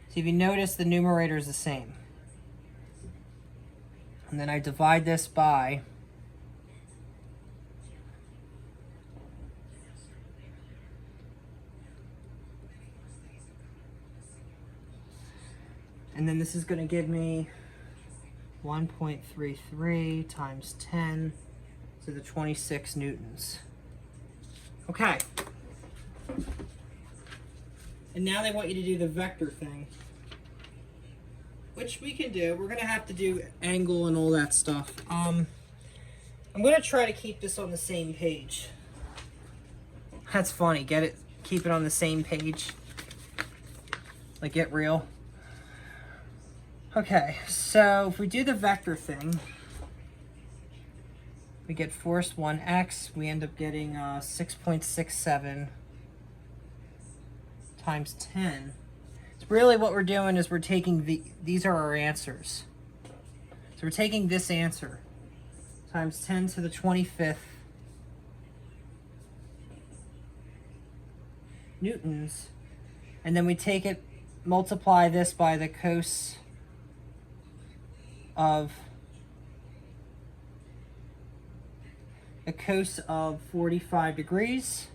So if you notice, the numerator is the same. And then I divide this by and then this is going to give me 1.33 times 10 to the 26 newtons. Okay. And now they want you to do the vector thing, which we can do. We're going to have to do angle and all that stuff. I'm going to try to keep this on the same page. That's funny. Get it? Keep it on the same page. Like, get real. Okay, so if we do the vector thing, we get force 1x. We end up getting 6.67 times 10. So really what we're doing is we're taking these are our answers. So we're taking this answer times 10 to the 25th newtons. And then we take it, multiply this by the cos of 45 degrees.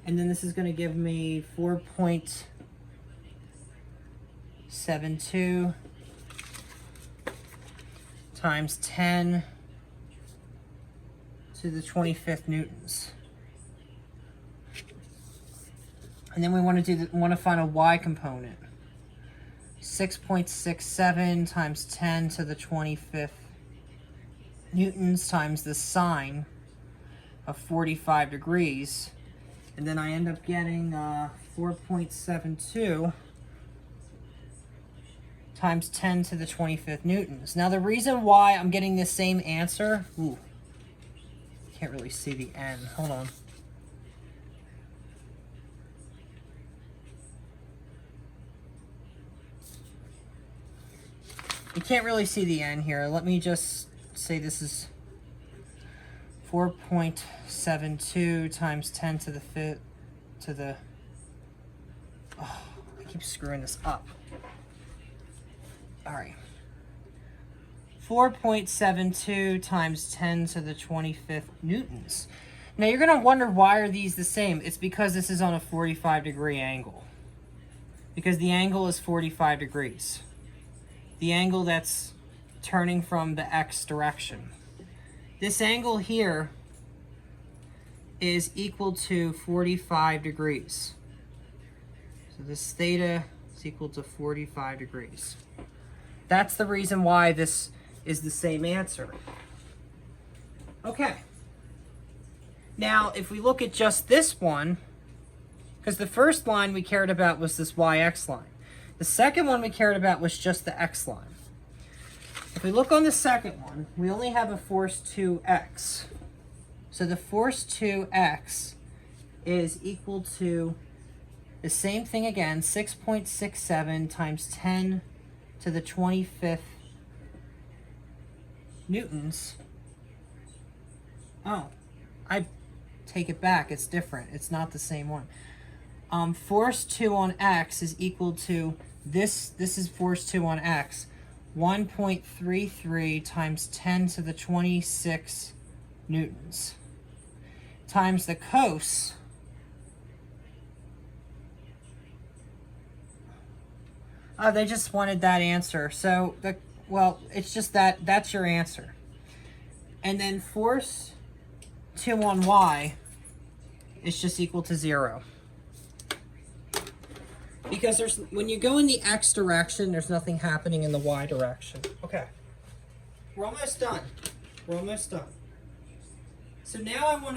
And then this is going to give me 4.72 times 10 to the 25th newtons. And then we want to find a y component. 6.67 times 10 to the 25th newtons times the sine of 45 degrees. And then I end up getting 4.72 times 10 to the 25th newtons. Now the reason why I'm getting the same answer, can't really see the n, hold on. You can't really see the n here. Let me just say this is 4.72 times 10 to the fifth to the, oh, I keep screwing this up. All right. 4.72 times 10 to the 25th newtons. Now you're going to wonder, why are these the same? It's because this is on a 45-degree angle. Because the angle is 45 degrees. The angle that's turning from the x direction. This angle here is equal to 45 degrees. So this theta is equal to 45 degrees. That's the reason why this is the same answer. Okay. Now, if we look at just this one, because the first line we cared about was this yx line. The second one we cared about was just the x line. If we look on the second one, we only have a force 2x. So the force 2x is equal to the same thing again, 6.67 times 10 to the 25th newtons. Oh, I take it back. It's different. It's not the same one. Force 2 on x is equal to this is force 2 on x, 1.33 times 10 to the 26 newtons times the cos they just wanted that answer. So it's just that's your answer. And then force 2 on y is just equal to 0. Because when you go in the x direction, there's nothing happening in the y direction. Okay. We're almost done. We're almost done. So now I want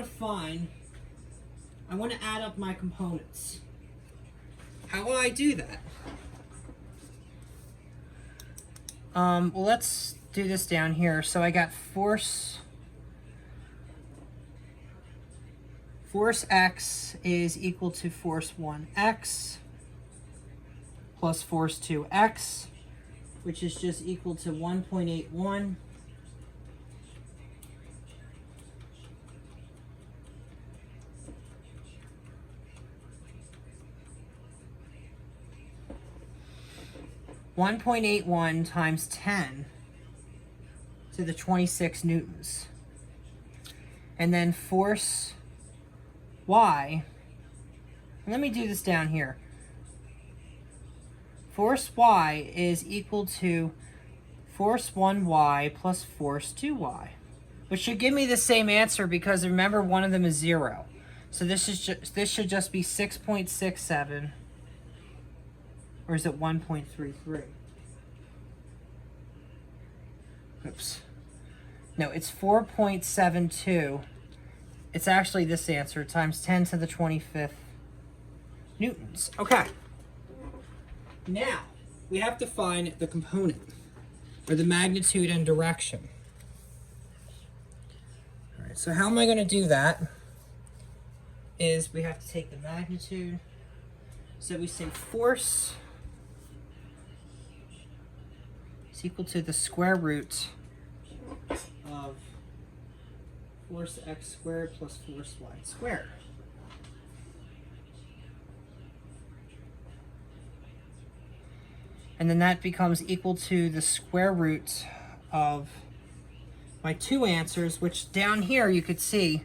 to add up my components. How will I do that? Well, let's do this down here. So I got force x is equal to force 1x plus force 2x, which is just equal to 1.81 1.81 times 10 to the 26 newtons. And then force y, and let me do this down here. Force y is equal to force 1y plus force 2y, which should give me the same answer because remember one of them is 0. So this should just be 6.67, or is it 1.33? Oops. No, it's 4.72. It's actually this answer, times 10 to the 25th newtons. Okay. Now, we have to find the component, or the magnitude and direction. All right, so how am I going to do that? Is we have to take the magnitude. So we say force is equal to the square root force x squared plus force y squared. And then that becomes equal to the square root of my two answers, which down here you could see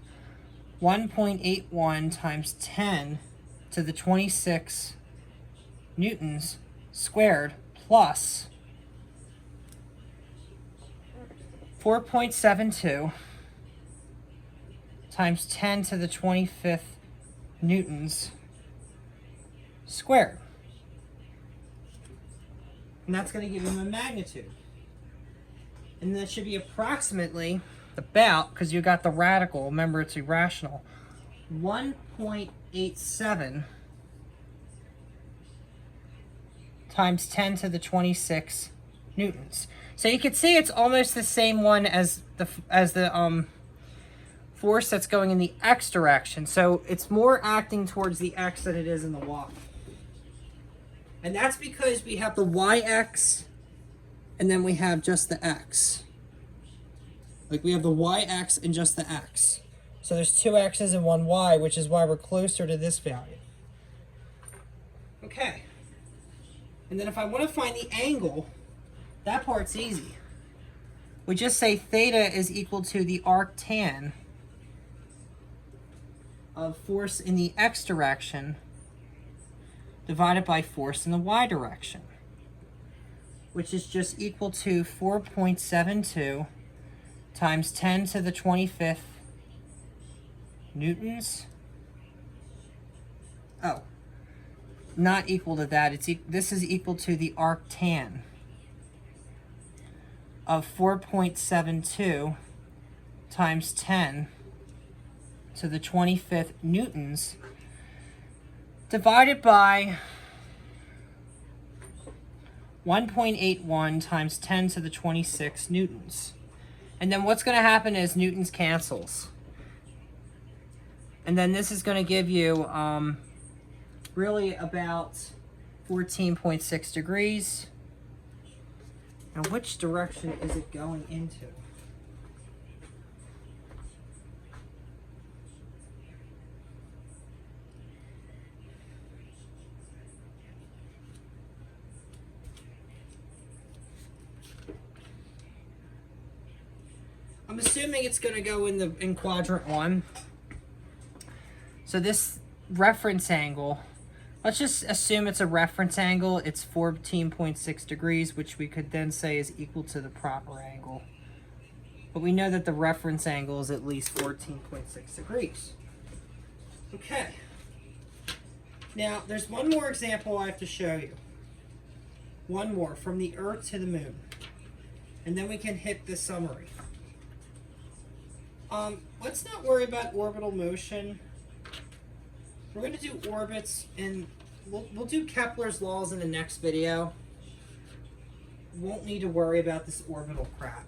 1.81 times 10 to the 26 newtons squared plus 4.72 times 10 to the 25th newtons squared. And that's going to give him a magnitude. And that should be approximately, about, because you got the radical, remember it's irrational, 1.87 times 10 to the 26 newtons. So you can see it's almost the same one as the force that's going in the x direction. So it's more acting towards the x than it is in the y. And that's because we have the yx and then we have just the x. Like we have the yx and just the x. So there's two x's and one y, which is why we're closer to this value. Okay. And then if I want to find the angle, that part's easy. We just say theta is equal to the arctan of force in the x direction divided by force in the y direction, which is just equal to 4.72 times 10 to the 25th newtons. Oh, not equal to that. This is equal to the arctan of 4.72 times 10 to the 25th newtons divided by 1.81 times 10 to the 26 newtons. And then what's going to happen is newtons cancels. And then this is going to give you really about 14.6 degrees. Now which direction is it going into? I'm assuming it's going to go in quadrant 1. So this reference angle, let's just assume it's a reference angle. It's 14.6 degrees, which we could then say is equal to the proper angle. But we know that the reference angle is at least 14.6 degrees. Okay. Now, there's one more example I have to show you. One more, from the Earth to the Moon. And then we can hit the summary. Let's not worry about orbital motion. We're going to do orbits, and we'll do Kepler's laws in the next video. Won't need to worry about this orbital crap.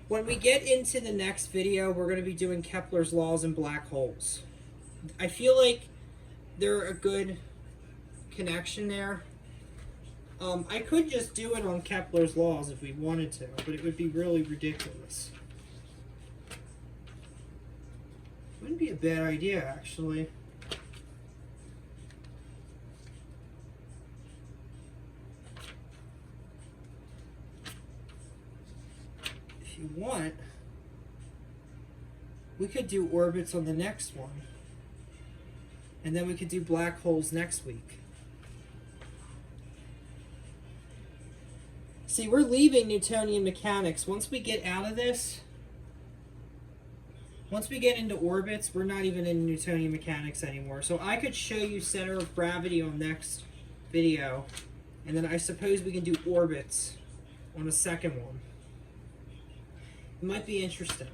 When we get into the next video, we're going to be doing Kepler's laws and black holes. I feel like they're a good connection there. I could just do it on Kepler's laws if we wanted to, but it would be really ridiculous. Wouldn't be a bad idea, actually. If you want, we could do orbits on the next one. And then we could do black holes next week. See, we're leaving Newtonian mechanics. Once we get out of this, once we get into orbits, we're not even in Newtonian mechanics anymore. So I could show you center of gravity on next video, and then I suppose we can do orbits on a second one. It might be interesting,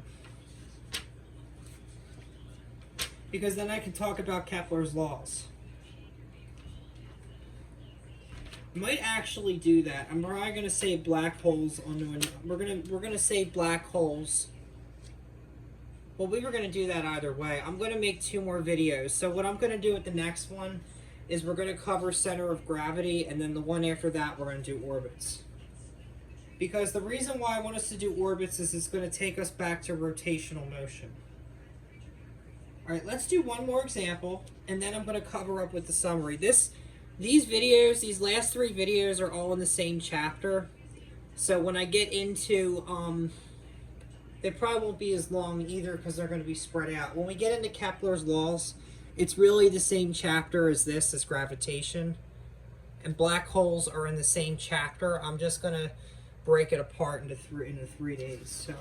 because then I can talk about Kepler's laws. I might actually do that. I'm probably going to save black holes on. We're gonna save black holes. Well, we were going to do that either way. I'm going to make 2 more videos. So what I'm going to do with the next one is we're going to cover center of gravity, and then the one after that we're going to do orbits. Because the reason why I want us to do orbits is it's going to take us back to rotational motion. Alright, let's do one more example, and then I'm going to cover up with the summary. These videos, these last 3 videos are all in the same chapter. So when I get into, they probably won't be as long either because they're going to be spread out. When we get into Kepler's laws, it's really the same chapter as this, as gravitation. And black holes are in the same chapter. I'm just going to break it apart into 3 days. So,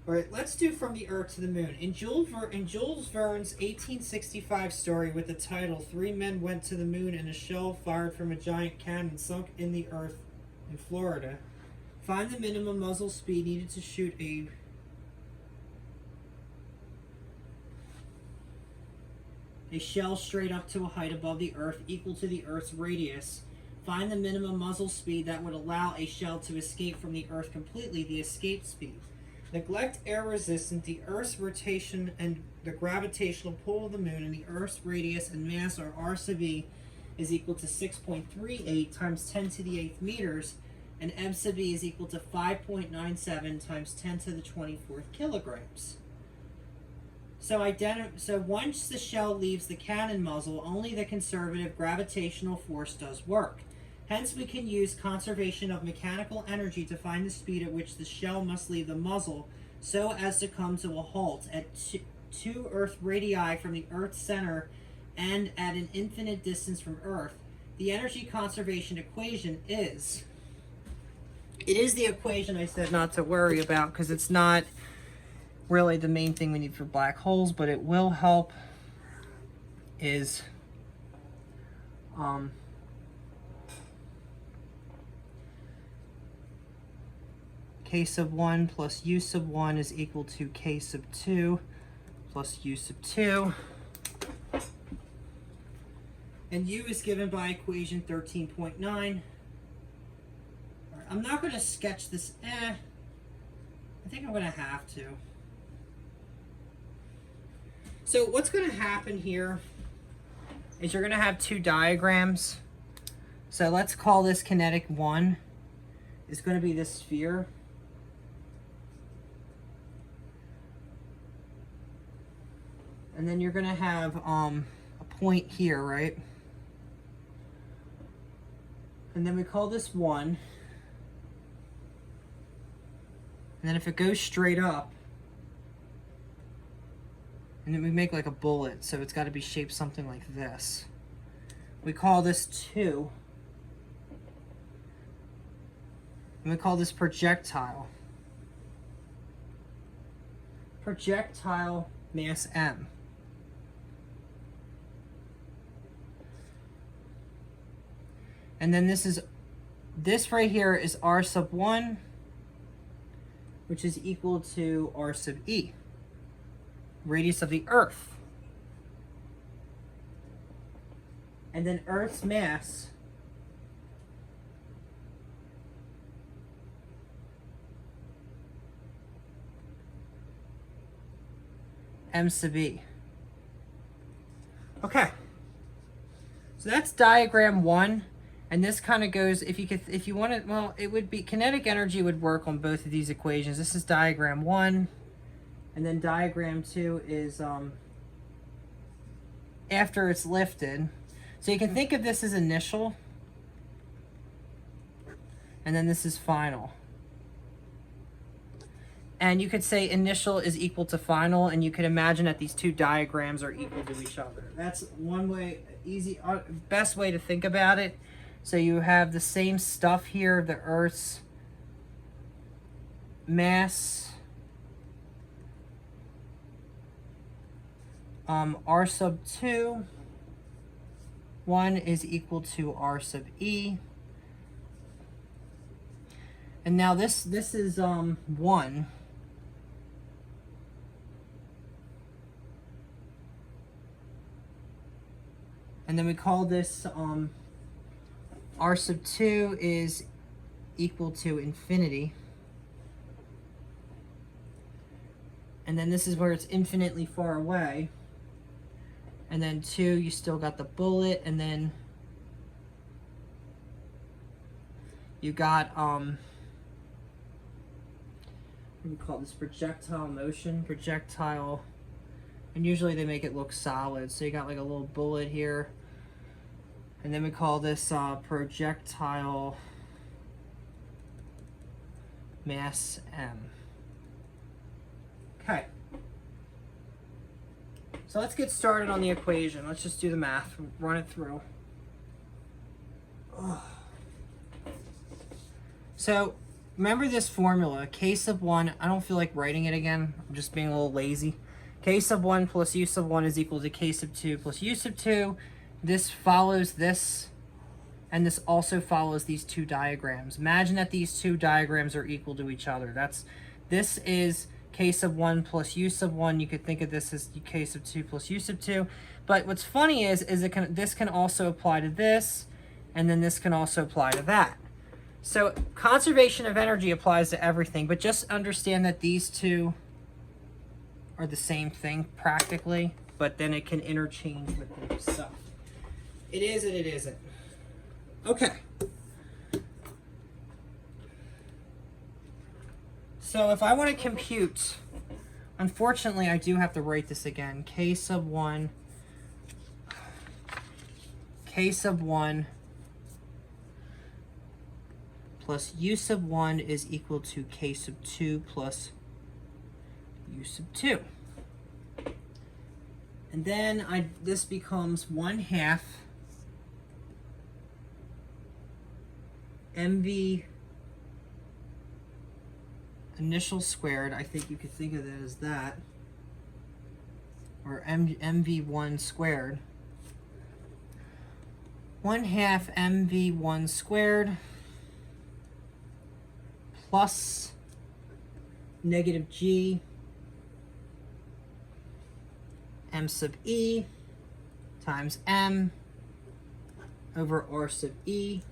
all right, let's do from the Earth to the Moon. In Jules Verne's 1865 story with the title 3 Men Went to the Moon in a Shell Fired from a Giant Cannon Sunk in the Earth in Florida, find the minimum muzzle speed needed to shoot a shell straight up to a height above the Earth equal to the Earth's radius. Find the minimum muzzle speed that would allow a shell to escape from the Earth completely, the escape speed. Neglect air resistance, the Earth's rotation and the gravitational pull of the Moon, and the Earth's radius and mass, or R sub E, is equal to 6.38 times 10 to the 8th meters, and M sub E is equal to 5.97 times 10 to the 24th kilograms. So once the shell leaves the cannon muzzle, only the conservative gravitational force does work. Hence, we can use conservation of mechanical energy to find the speed at which the shell must leave the muzzle so as to come to a halt at 2 Earth radii from the Earth's center and at an infinite distance from Earth. The energy conservation equation is... It is the equation I said not to worry about because it's not really the main thing we need for black holes, but it will help. Is K sub 1 plus U sub 1 is equal to K sub 2 plus U sub 2. And U is given by equation 13.9. I'm not going to sketch this. I think I'm going to have to. So what's going to happen here is you're going to have 2 diagrams. So let's call this kinetic 1. It's going to be this sphere. And then you're going to have a point here, right? And then we call this 1. And then if it goes straight up, and then we make like a bullet, so it's got to be shaped something like this. We call this 2. And we call this projectile. Projectile mass M. And then this right here is R sub 1, which is equal to R sub E, radius of the Earth. And then Earth's mass M sub E. Okay. So that's diagram 1. And this kind of goes, if you want it, well, it would be, kinetic energy would work on both of these equations. This is diagram 1, and then diagram 2 is after it's lifted. So you can think of this as initial, and then this is final. And you could say initial is equal to final, and you could imagine that these 2 diagrams are equal to each other. That's one way, best way to think about it. So you have the same stuff here, the Earth's mass, R sub 2, 1 is equal to R sub E. And now this is 1. And then we call this R sub 2 is equal to infinity. And then this is where it's infinitely far away. And then 2, you still got the bullet, and then You got, what do we call this? Projectile motion, projectile, and usually they make it look solid. So you got like a little bullet here, and then we call this projectile mass M. Okay. So let's get started on the equation. Let's just do the math, run it through. Ugh. So remember this formula, K sub 1, I don't feel like writing it again, I'm just being a little lazy. K sub 1 plus U sub 1 is equal to K sub 2 plus U sub 2. This follows this, and this also follows these two diagrams. Imagine that these two diagrams are equal to each other. This is K sub 1 plus U sub 1. You could think of this as K sub 2 plus U sub 2. But what's funny is this can also apply to this, and then this can also apply to that. So conservation of energy applies to everything, but just understand that these two are the same thing practically, but then it can interchange with them. So it is and it isn't. Okay. So if I want to compute, unfortunately I do have to write this again. K sub 1 plus U sub 1 is equal to K sub 2 plus U sub 2. And then this becomes 1/2 MV initial squared. I think you could think of it as that, or MV1 squared. 1/2 MV1 squared plus negative G M sub E times M over R sub E.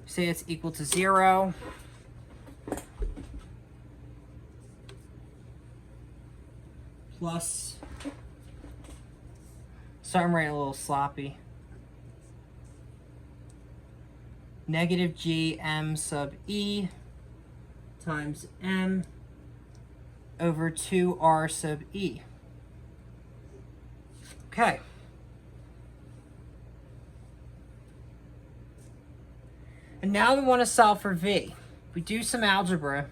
Say it's equal to 0. Plus, so I'm writing a little sloppy. Negative G M sub E times M over 2R sub E. Okay. And now we want to solve for V. We do some algebra,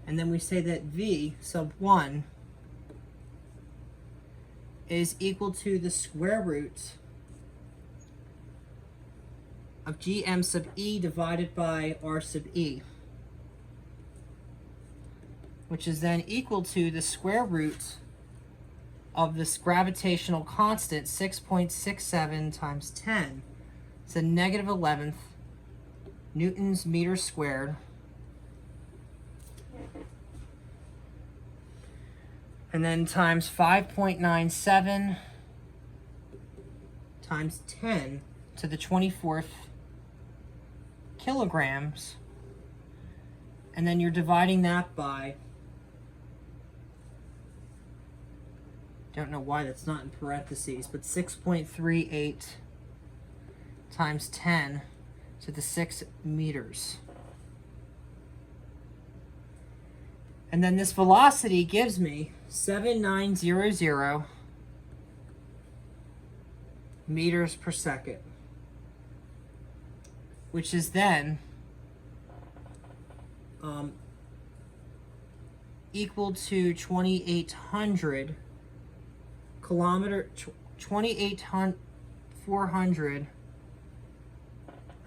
and then we say that V sub 1 is equal to the square root of Gm sub E divided by R sub E, which is then equal to the square root of this gravitational constant, 6.67 times 10. It's a negative 11th Newtons meters squared. And then times 5.97 times 10 to the 24th kilograms. And then you're dividing that by, don't know why that's not in parentheses, but 6.38 times 10 to the 6 meters. And then this velocity gives me 7900 meters per second, which is then equal to 2,800 kilometer, 2,400.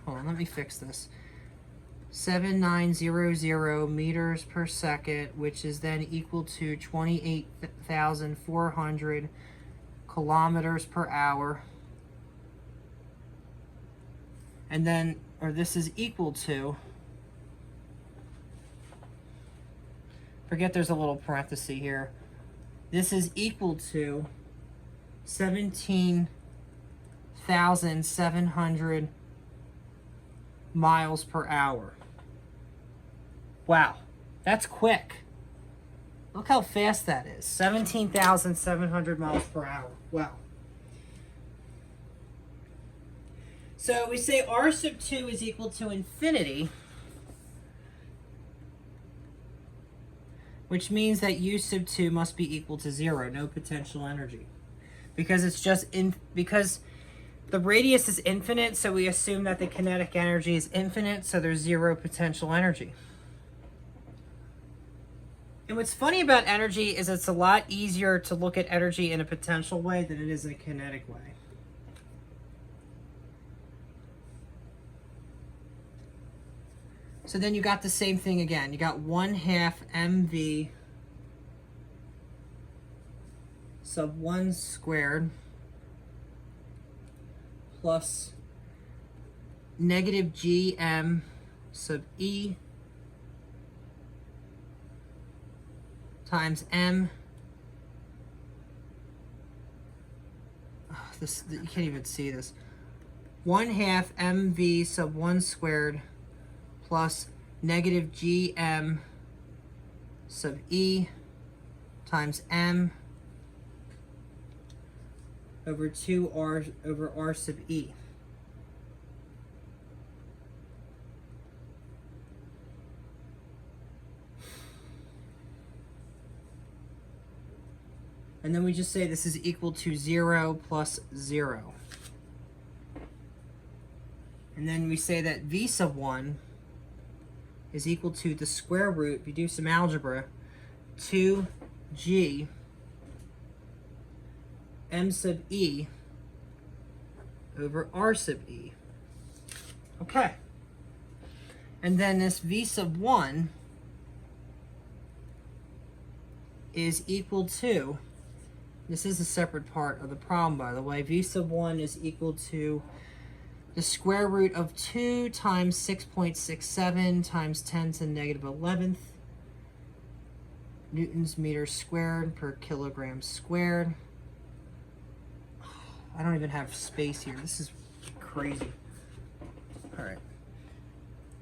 Hold on, let me fix this. 7900 meters per second, which is then equal to 28,400 kilometers per hour. And then, or this is equal to, forget there's a little parenthesis here. This is equal to 17,700 miles per hour. Wow, that's quick. Look how fast that is. 17,700 miles per hour. Wow. So we say R sub 2 is equal to infinity, which means that U sub 2 must be equal to 0, no potential energy. Because it's just because the radius is infinite, so we assume that the kinetic energy is infinite, so there's 0 potential energy. And what's funny about energy is it's a lot easier to look at energy in a potential way than it is in a kinetic way. So then you got the same thing again. You got 1/2 mv sub 1 squared plus negative gm sub e times m. Oh, you can't even see this. 1/2 mv sub 1 squared plus negative gm sub e times m over 2r over r sub e. And then we just say this is equal to 0 plus 0. And then we say that v sub 1 is equal to the square root, if you do some algebra, 2g m sub e over r sub e. Okay. And then this v sub 1 is equal to, this is a separate part of the problem, by the way, v sub 1 is equal to the square root of 2 times 6.67 times 10 to the negative 11th newtons meters squared per kilogram squared. I don't even have space here. This is crazy. All right.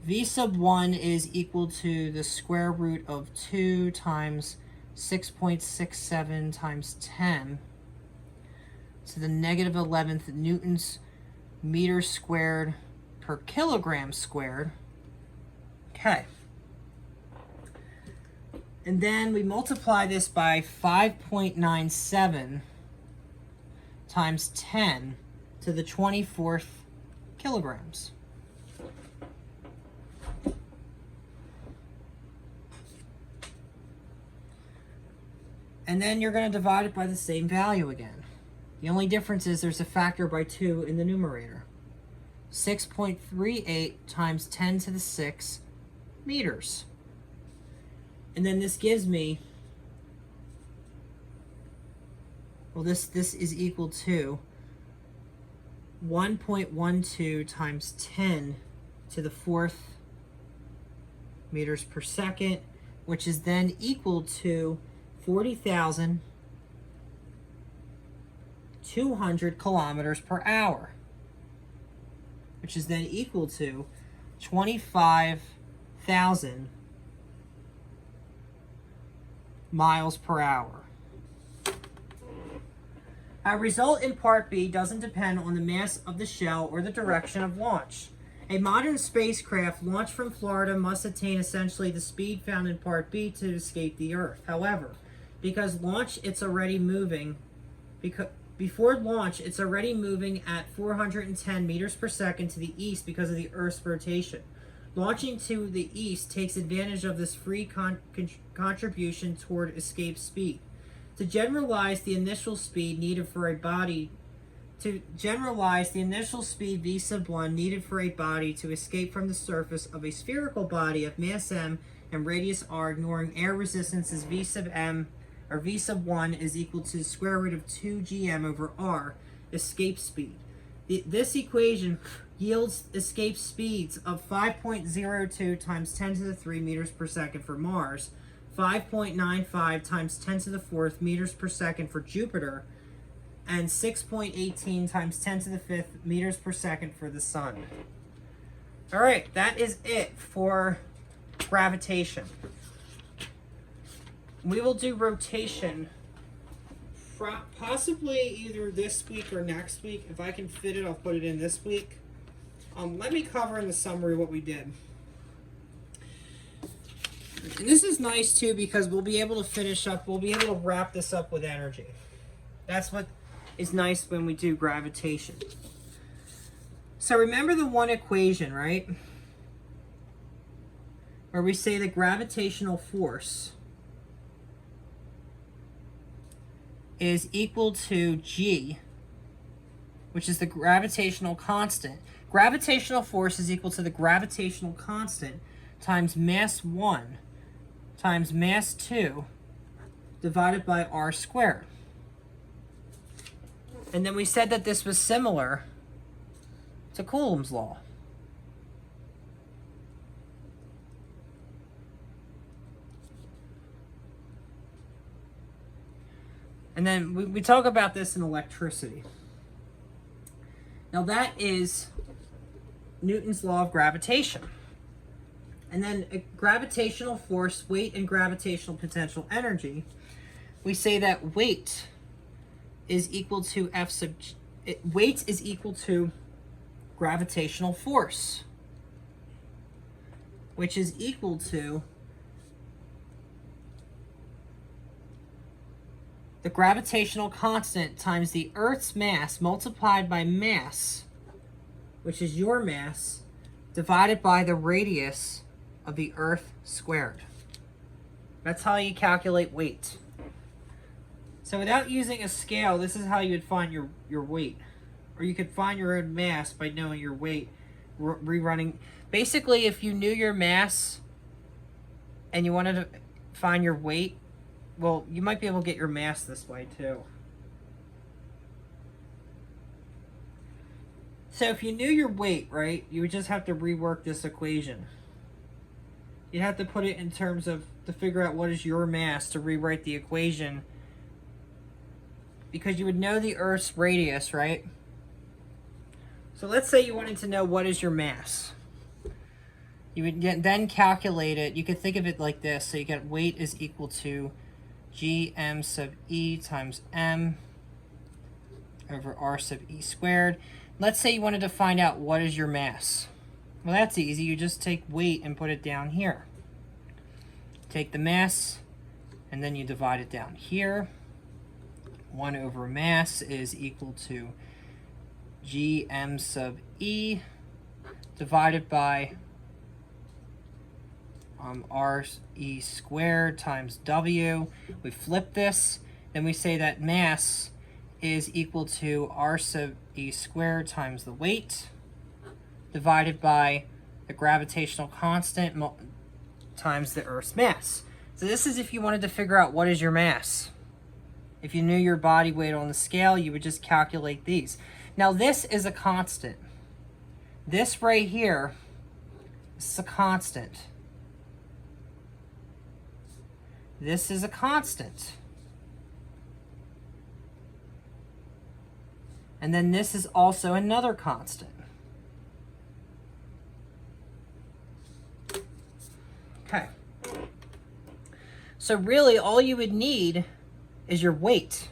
V sub 1 is equal to the square root of 2 times 6.67 times 10 to the negative 11th newtons meters squared per kilogram squared. Okay. And then we multiply this by 5.97 times 10 to the 24th kilograms. And then you're going to divide it by the same value again. The only difference is there's a factor by 2 in the numerator. 6.38 times 10 to the 6 meters. And then this gives me, well, this is equal to 1.12 times 10 to the 4th meters per second, which is then equal to 40,200 kilometers per hour, which is then equal to 25,000 miles per hour. Our result in part B doesn't depend on the mass of the shell or the direction of launch. A modern spacecraft launched from Florida must attain essentially the speed found in part B to escape the Earth. However, before launch, it's already moving at 410 meters per second to the east because of the Earth's rotation. Launching to the east takes advantage of this free contribution toward escape speed. To generalize the initial speed needed for a body v sub 1 needed for a body to escape from the surface of a spherical body of mass m and radius r, ignoring air resistance, is v sub 1 is equal to the square root of 2gm over r, escape speed. This equation yields escape speeds of 5.02 times 10 to the 3 meters per second for Mars, 5.95 times 10 to the 4th meters per second for Jupiter, and 6.18 times 10 to the 5th meters per second for the Sun. All right, that is it for gravitation. We will do rotation possibly either this week or next week. If I can fit it, I'll put it in this week. let me cover in the summary what we did. And this is nice too because we'll be able to finish up, we'll be able to wrap this up with energy. That's what is nice when we do gravitation. So remember the one equation, right? Where we say the gravitational force is equal to G, which is the gravitational constant. Gravitational force is equal to the gravitational constant times mass 1 times mass 2 divided by r squared. And then we said that this was similar to Coulomb's law. And then we talk about this in electricity. Now that is Newton's law of gravitation. And then a gravitational force, weight, and gravitational potential energy, we say that weight is equal to F sub weight is equal to gravitational force, which is equal to the gravitational constant times the Earth's mass multiplied by mass, which is your mass, divided by the radius of the Earth squared. That's how you calculate weight. So without using a scale, this is how you would find your weight. Or you could find your own mass by knowing your weight, rerunning. Basically, if you knew your mass and you wanted to find your weight, well, you might be able to get your mass this way too. So if you knew your weight, right, you would just have to rework this equation. You'd have to put it in terms of, to figure out what is your mass to rewrite the equation. Because you would know the Earth's radius, right? So let's say you wanted to know what is your mass. You would then calculate it. You could think of it like this. So you get weight is equal to Gm sub E times M over R sub E squared. Let's say you wanted to find out what is your mass. Well, that's easy. You just take weight and put it down here. Take the mass, and then you divide it down here. 1 over mass is equal to Gm sub E divided by R E squared times W. We flip this, then we say that mass is equal to R sub E squared times the weight divided by the gravitational constant times the Earth's mass. So this is if you wanted to figure out what is your mass. If you knew your body weight on the scale, you would just calculate these. Now this is a constant. This right here, this is a constant. This is a constant. And then this is also another constant. Okay. So really all you would need is your weight,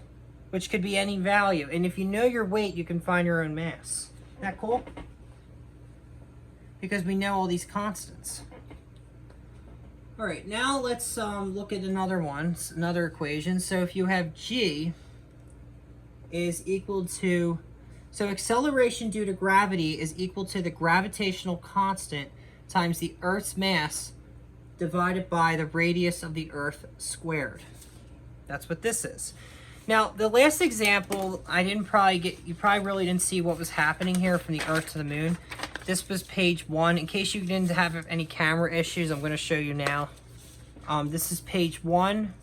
which could be any value. And if you know your weight, you can find your own mass. Isn't that cool? Because we know all these constants. All right, now let's look at another one, another equation. So if you have G is equal to, so acceleration due to gravity is equal to the gravitational constant times the Earth's mass divided by the radius of the Earth squared. That's what this is. Now, the last example, you probably really didn't see what was happening here from the Earth to the moon. This was page 1. In case you didn't have any camera issues, I'm going to show you now. This is page 1,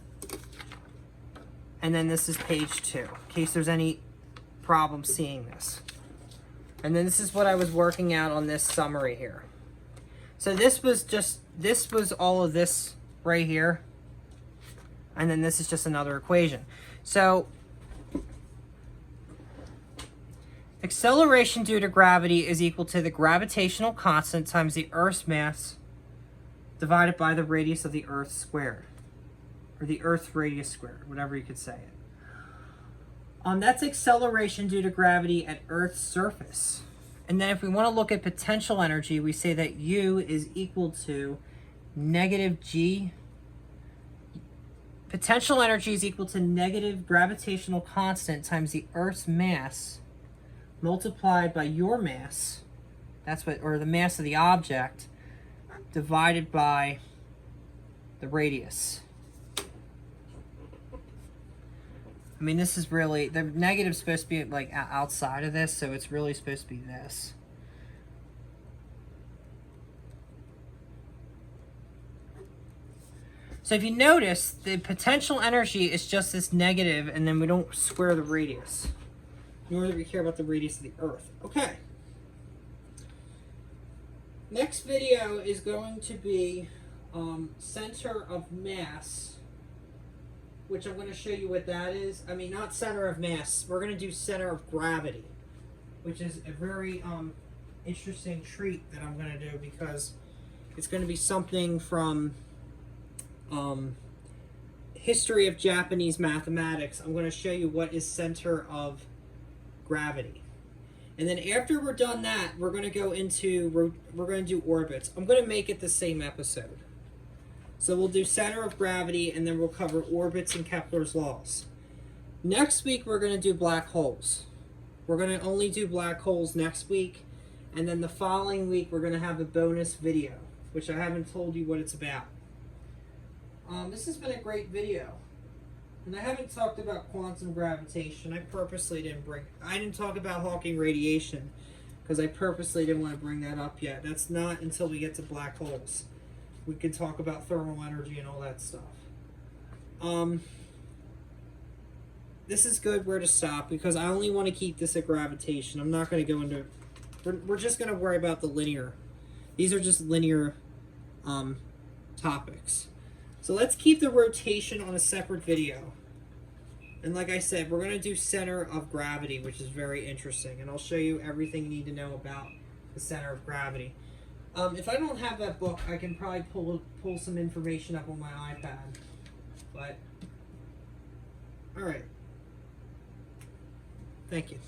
and then this is page 2, in case there's any problem seeing this. And then this is what I was working out on this summary here. So this was all of this right here. And then this is just another equation. So acceleration due to gravity is equal to the gravitational constant times the Earth's mass divided by the radius of the Earth squared. Or the Earth's radius squared, whatever you could say it. That's acceleration due to gravity at Earth's surface. And then if we want to look at potential energy, we say that U is equal to negative G. Potential energy is equal to negative gravitational constant times the Earth's mass multiplied by your mass. That's what, or the mass of the object, divided by the radius. I mean, this is really, the negative's supposed to be like outside of this, so it's really supposed to be this. So if you notice, the potential energy is just this negative, and then we don't square the radius. Nor do we care about the radius of the Earth. Okay. Next video is going to be center of mass, which I'm going to show you what that is. I mean, not center of mass. We're going to do center of gravity, which is a very interesting treat that I'm going to do, because it's going to be something from history of Japanese mathematics. I'm going to show you what is center of gravity. And then after we're done that, we're going to go into, we're going to do orbits. I'm going to make it the same episode. So we'll do center of gravity, and then we'll cover orbits and Kepler's laws. Next week, we're going to do black holes. We're going to only do black holes next week. And then the following week, we're going to have a bonus video, which I haven't told you what it's about. This has been a great video. And I haven't talked about quantum gravitation. I purposely didn't I didn't talk about Hawking radiation, because I purposely didn't want to bring that up yet. That's not until we get to black holes. We could talk about thermal energy and all that stuff. This is good where to stop, because I only want to keep this at gravitation. I'm not going to go into... We're just going to worry about the linear. These are just linear topics. So let's keep the rotation on a separate video. And like I said, we're going to do center of gravity, which is very interesting. And I'll show you everything you need to know about the center of gravity. If I don't have that book, I can probably pull some information up on my iPad. But, alright. Thank you.